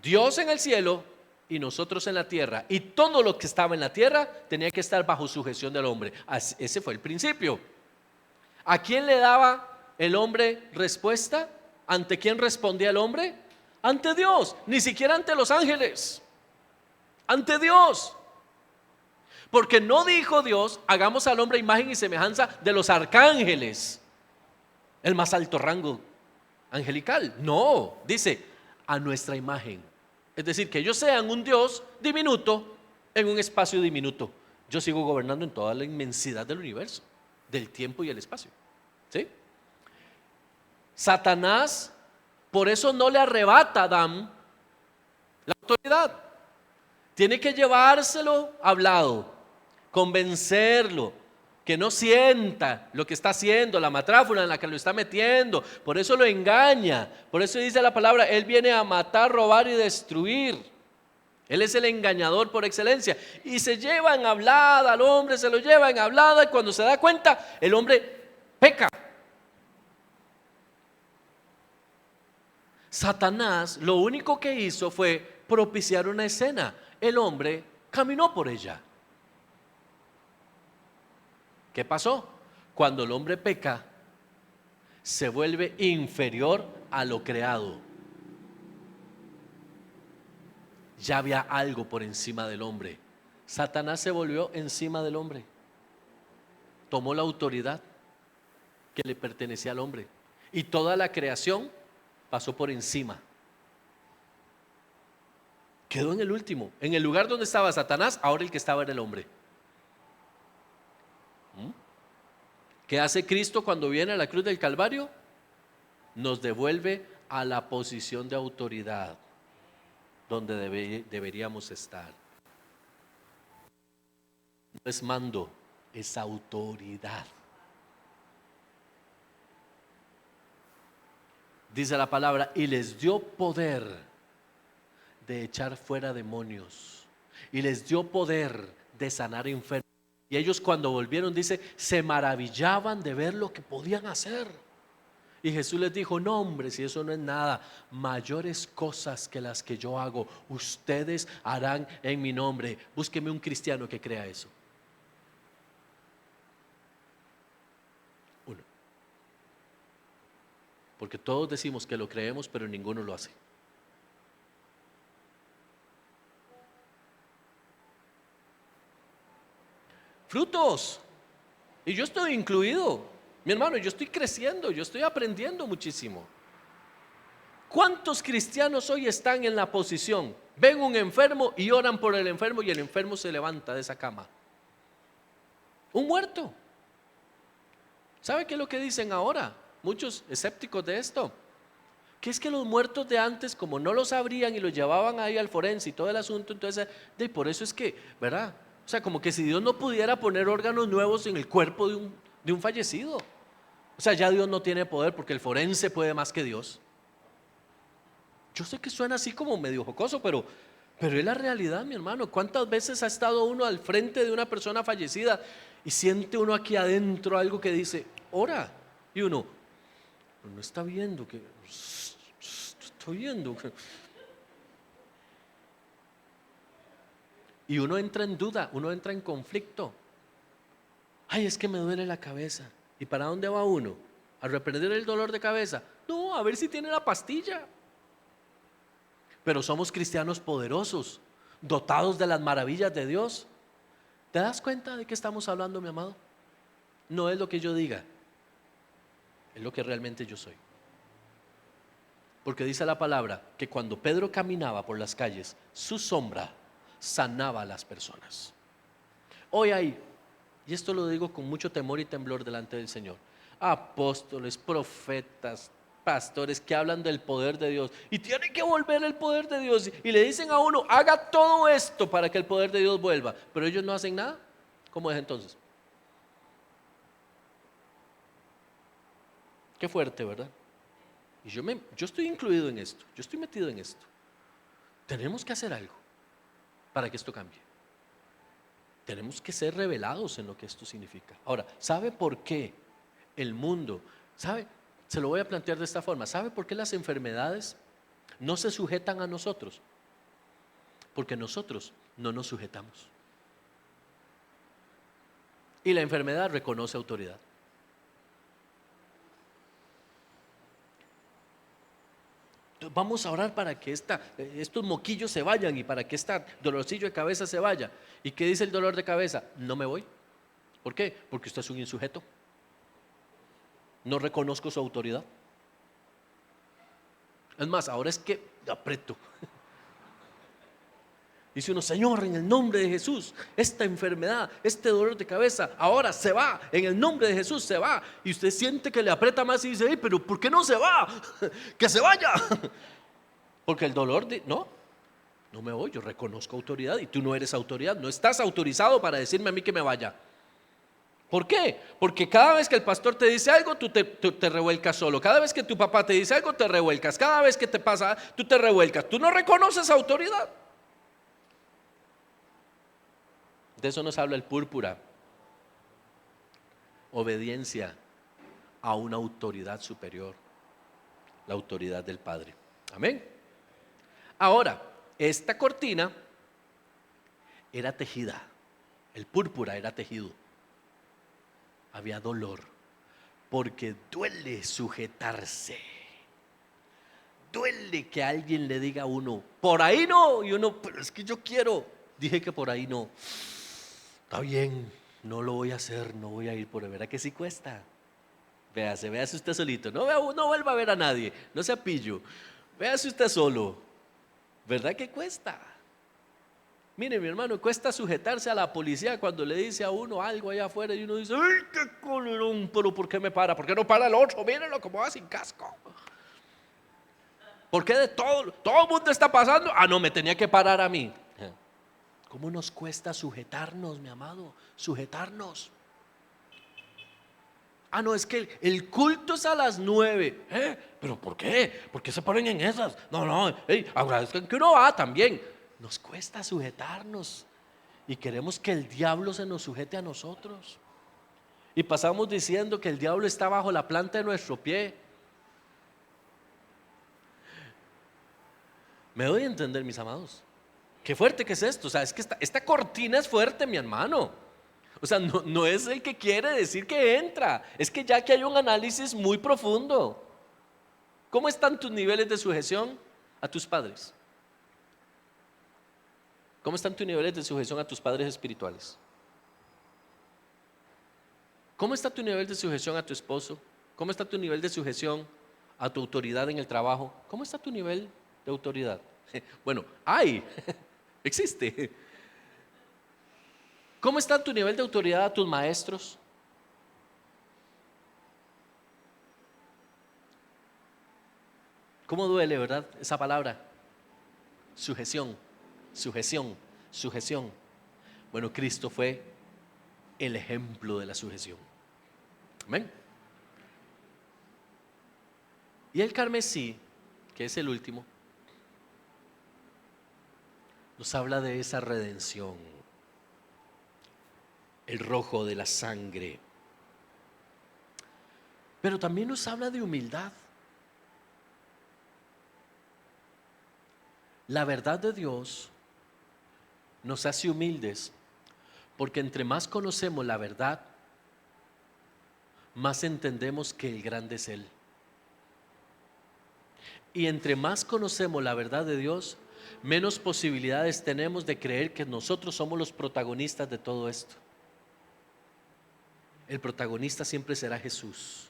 Dios en el cielo y nosotros en la tierra. Y todo lo que estaba en la tierra tenía que estar bajo sujeción del hombre. Ese fue el principio. ¿A quién le daba el hombre respuesta? ¿Ante quién respondía el hombre? Ante Dios, ni siquiera ante los ángeles, ante Dios. Porque no dijo Dios, hagamos al hombre a imagen y semejanza de los arcángeles, el más alto rango angelical. No, dice, a nuestra imagen. Es decir, que ellos sean un Dios diminuto en un espacio diminuto. Yo sigo gobernando en toda la inmensidad del universo, del tiempo y el espacio. ¿Sí? Satanás, por eso no le arrebata a Adán la autoridad. Tiene que llevárselo hablado, convencerlo, que no sienta lo que está haciendo, la matráfula en la que lo está metiendo. Por eso lo engaña. Por eso dice la palabra, él viene a matar, robar y destruir. Él es el engañador por excelencia. Y se lleva en hablada al hombre, se lo lleva en hablada, y cuando se da cuenta, el hombre peca. Satanás lo único que hizo fue propiciar una escena. El hombre caminó por ella. ¿Qué pasó? Cuando el hombre peca, se vuelve inferior a lo creado. Ya había algo por encima del hombre. Satanás se volvió encima del hombre. Tomó la autoridad que le pertenecía al hombre. Y toda la creación pasó por encima. Quedó en el último. En el lugar donde estaba Satanás, ahora el que estaba era el hombre. ¿Qué hace Cristo cuando viene a la cruz del Calvario? Nos devuelve a la posición de autoridad donde deberíamos estar. No es mando, es autoridad. Dice la palabra, y les dio poder de echar fuera demonios, y les dio poder de sanar enfermos. Y ellos cuando volvieron, dice, se maravillaban de ver lo que podían hacer. Y Jesús les dijo, no hombre, si eso no es nada, mayores cosas que las que yo hago, ustedes harán en mi nombre. Búsqueme un cristiano que crea eso. Uno. Porque todos decimos que lo creemos, pero ninguno lo hace. Frutos. Y yo estoy incluido. Mi hermano, yo estoy creciendo, yo estoy aprendiendo muchísimo. ¿Cuántos cristianos hoy están en la posición? Ven un enfermo y oran por el enfermo y el enfermo se levanta de esa cama. Un muerto. ¿Sabe qué es lo que dicen ahora? Muchos escépticos de esto. Que es que los muertos de antes, como no los abrían y los llevaban ahí al forense y todo el asunto, entonces, por eso es que, ¿verdad? O sea, como que si Dios no pudiera poner órganos nuevos en el cuerpo de un fallecido. O sea, ya Dios no tiene poder porque el forense puede más que Dios. Yo sé que suena así como medio jocoso, pero es la realidad, mi hermano. ¿Cuántas veces ha estado uno al frente de una persona fallecida y siente uno aquí adentro algo que dice, ora? Y uno, no está viendo, que estoy viendo. Y uno entra en duda, uno entra en conflicto. Ay, es que me duele la cabeza. ¿Y para dónde va uno? ¿A reprender el dolor de cabeza? No, a ver si tiene la pastilla. Pero somos cristianos poderosos, dotados de las maravillas de Dios. ¿Te das cuenta de qué estamos hablando, mi amado? No es lo que yo diga, es lo que realmente yo soy. Porque dice la palabra que cuando Pedro caminaba por las calles, su sombra sanaba a las personas. Hoy hay, y esto lo digo con mucho temor y temblor delante del Señor, apóstoles, profetas, pastores que hablan del poder de Dios y tienen que volver el poder de Dios y le dicen a uno, haga todo esto para que el poder de Dios vuelva, pero ellos no hacen nada. ¿Cómo es entonces? Qué fuerte, ¿verdad? Y yo estoy incluido en esto, yo estoy metido en esto. Tenemos que hacer algo para que esto cambie. Tenemos que ser revelados en lo que esto significa. Ahora, ¿sabe por qué el mundo, sabe? Se lo voy a plantear de esta forma. ¿Sabe por qué las enfermedades no se sujetan a nosotros? Porque nosotros no nos sujetamos. Y la enfermedad reconoce autoridad. Vamos a orar para que estos moquillos se vayan y para que este dolorcillo de cabeza se vaya. ¿Y qué dice el dolor de cabeza? No me voy. ¿Por qué? Porque usted es un insujeto. No reconozco su autoridad. Es más, ahora es que aprieto. Dice uno, Señor, en el nombre de Jesús, esta enfermedad, este dolor de cabeza, ahora se va, en el nombre de Jesús se va. Y usted siente que le aprieta más y dice, pero ¿por qué no se va? Que se vaya. Porque el dolor, no me voy, yo reconozco autoridad y tú no eres autoridad, no estás autorizado para decirme a mí que me vaya. ¿Por qué? Porque cada vez que el pastor te dice algo, tú te revuelcas solo. Cada vez que tu papá te dice algo, te revuelcas. Cada vez que te pasa, tú te revuelcas. Tú no reconoces autoridad. De eso nos habla el púrpura. Obediencia a una autoridad superior, la autoridad del Padre. Amén. Ahora, esta cortina era tejida, el púrpura era tejido. Había dolor, porque duele sujetarse. Duele que alguien le diga a uno, por ahí no, y uno, pero es que yo dije que por ahí no. Está bien, no lo voy a hacer, no voy a ir por ahí. ¿Verdad que sí cuesta? Véase usted solito. No vuelva a ver a nadie. No sea pillo. Véase usted solo. ¿Verdad que cuesta? Mire, mi hermano, cuesta sujetarse a la policía cuando le dice a uno algo allá afuera y uno dice, ¡ay, qué colerón! Pero ¿por qué me para? ¿Por qué no para el otro? Mírenlo como va sin casco. ¿Por qué de todo el mundo está pasando? Ah, no, me tenía que parar a mí. ¿Cómo nos cuesta sujetarnos, mi amado? Sujetarnos. Ah, no, es que el culto es a las 9. ¿Pero por qué? ¿Por qué se ponen en esas? No, agradezcan que uno va también. Nos cuesta sujetarnos y queremos que el diablo se nos sujete a nosotros. Y pasamos diciendo que el diablo está bajo la planta de nuestro pie. ¿Me doy a entender, mis amados? Qué fuerte que es esto. O sea, es que esta cortina es fuerte, mi hermano. O sea, no es el que quiere decir que entra. Es que ya que hay un análisis muy profundo. ¿Cómo están tus niveles de sujeción a tus padres? ¿Cómo están tus niveles de sujeción a tus padres espirituales? ¿Cómo está tu nivel de sujeción a tu esposo? ¿Cómo está tu nivel de sujeción a tu autoridad en el trabajo? ¿Cómo está tu nivel de autoridad? Bueno, existe. ¿Cómo está tu nivel de autoridad a tus maestros? ¿Cómo duele, verdad? Esa palabra. Sujeción. Bueno, Cristo fue el ejemplo de la sujeción. Amén. Y el carmesí, que es el último, nos habla de esa redención. El rojo de la sangre. Pero también nos habla de humildad. La verdad de Dios nos hace humildes, porque entre más conocemos la verdad, más entendemos que el grande es Él. Y entre más conocemos la verdad de Dios, menos posibilidades tenemos de creer que nosotros somos los protagonistas de todo esto. El protagonista siempre será Jesús,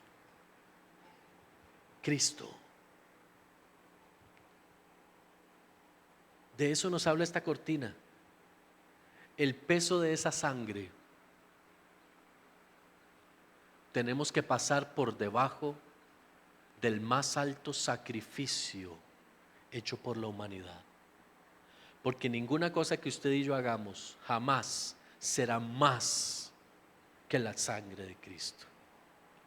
Cristo. De eso nos habla esta cortina. El peso de esa sangre. Tenemos que pasar por debajo del más alto sacrificio hecho por la humanidad. Porque ninguna cosa que usted y yo hagamos jamás será más que la sangre de Cristo.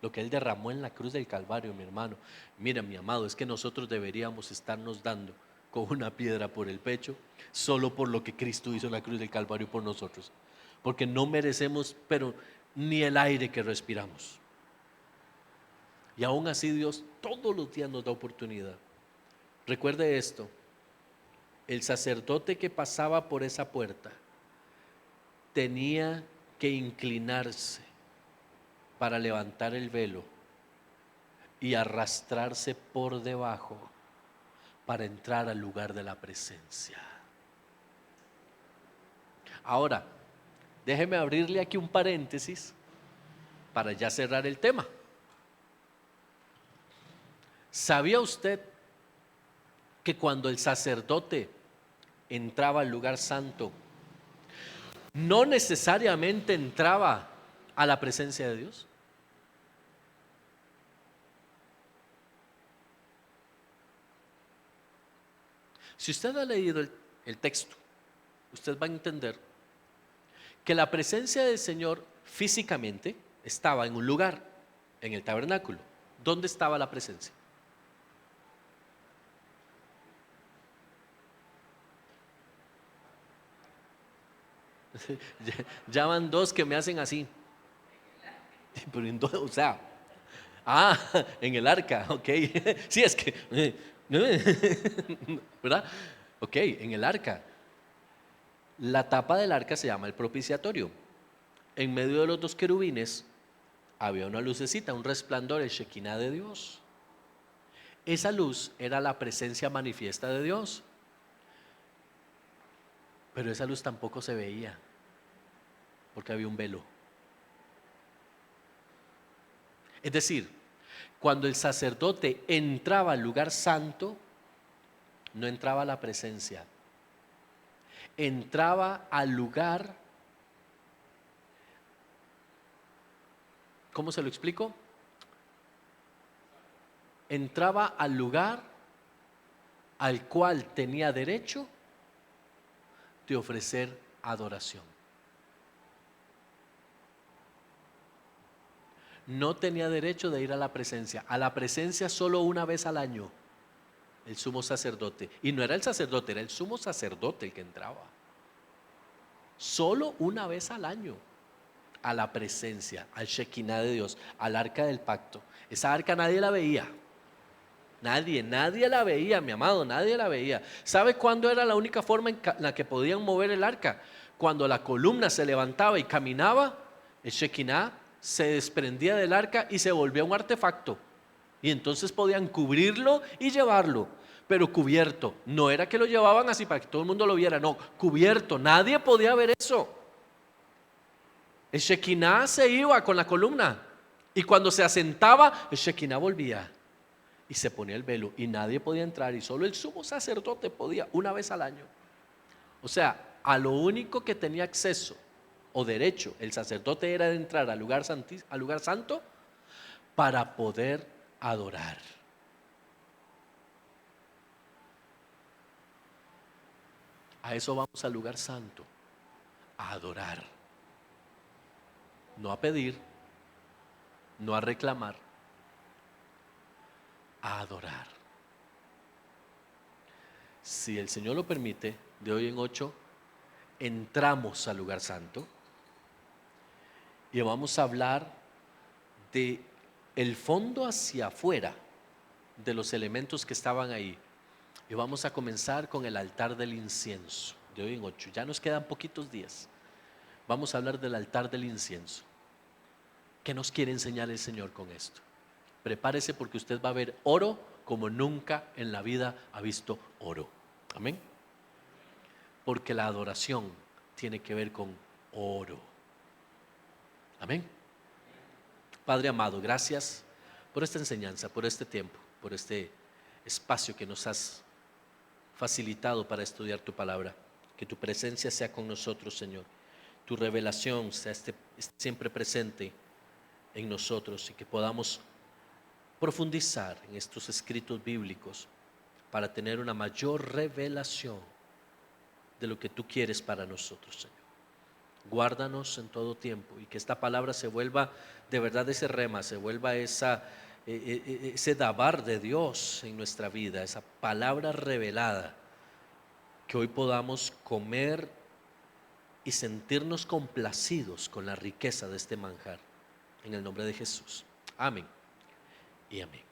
Lo que Él derramó en la cruz del Calvario, mi hermano. Mira, mi amado, es que nosotros deberíamos estarnos dando con una piedra por el pecho solo por lo que Cristo hizo en la cruz del Calvario por nosotros. Porque no merecemos, pero ni el aire que respiramos. Y aún así Dios todos los días nos da oportunidad. Recuerde esto: el sacerdote que pasaba por esa puerta tenía que inclinarse para levantar el velo y arrastrarse por debajo para entrar al lugar de la presencia. Ahora, déjeme abrirle aquí un paréntesis para ya cerrar el tema. ¿Sabía usted que cuando el sacerdote entraba al lugar santo, no necesariamente entraba a la presencia de Dios? Si usted ha leído el texto, usted va a entender que la presencia del Señor físicamente estaba en un lugar, en el tabernáculo. ¿Dónde estaba la presencia? Ya van dos que me hacen así. O sea, en el arca, ok. Sí, es que, ¿verdad? Ok, en el arca. La tapa del arca se llama el propiciatorio. En medio de los dos querubines había una lucecita, un resplandor, el Shekinah de Dios. Esa luz era la presencia manifiesta de Dios. Pero esa luz tampoco se veía, porque había un velo. Es decir, Cuando el sacerdote entraba al lugar santo, no entraba a la presencia, entraba al lugar, ¿cómo se lo explico? Entraba al lugar al cual tenía derecho de ofrecer adoración. No tenía derecho de ir a la presencia solo una vez al año, el sumo sacerdote. Y no era el sacerdote, era el sumo sacerdote el que entraba. Solo una vez al año, a la presencia, al Shekinah de Dios, al arca del pacto. Esa arca nadie la veía. Nadie la veía, mi amado, nadie la veía. ¿Sabe cuándo era la única forma en la que podían mover el arca? Cuando la columna se levantaba y caminaba, el Shekinah se desprendía del arca y se volvía un artefacto. Y entonces podían cubrirlo y llevarlo, pero cubierto. No era que lo llevaban así para que todo el mundo lo viera, no, cubierto. Nadie podía ver eso. El Shekinah se iba con la columna y cuando se asentaba, el Shekinah volvía y se ponía el velo y nadie podía entrar y solo el sumo sacerdote podía una vez al año. O sea, a lo único que tenía acceso o derecho el sacerdote era de entrar al lugar santo para poder adorar. A eso vamos al lugar santo, a adorar. No a pedir, no a reclamar, a adorar. Si el Señor lo permite, de hoy en 8 entramos al lugar santo y vamos a hablar de el fondo hacia afuera de los elementos que estaban ahí. Y vamos a comenzar con el altar del incienso, de hoy en 8. Ya nos quedan poquitos días. Vamos a hablar del altar del incienso. ¿Qué nos quiere enseñar el Señor con esto? Prepárese porque usted va a ver oro como nunca en la vida ha visto oro. Amén. Porque la adoración tiene que ver con oro. Amén. Padre amado, gracias por esta enseñanza, por este tiempo, por este espacio que nos has facilitado para estudiar tu palabra. Que tu presencia sea con nosotros, Señor. Tu revelación sea esté siempre presente en nosotros y que podamos profundizar en estos escritos bíblicos para tener una mayor revelación de lo que tú quieres para nosotros, Señor. Guárdanos en todo tiempo y que esta palabra se vuelva de verdad ese rema, se vuelva ese dabar de Dios en nuestra vida, esa palabra revelada, que hoy podamos comer y sentirnos complacidos con la riqueza de este manjar. En el nombre de Jesús. Amén y amén.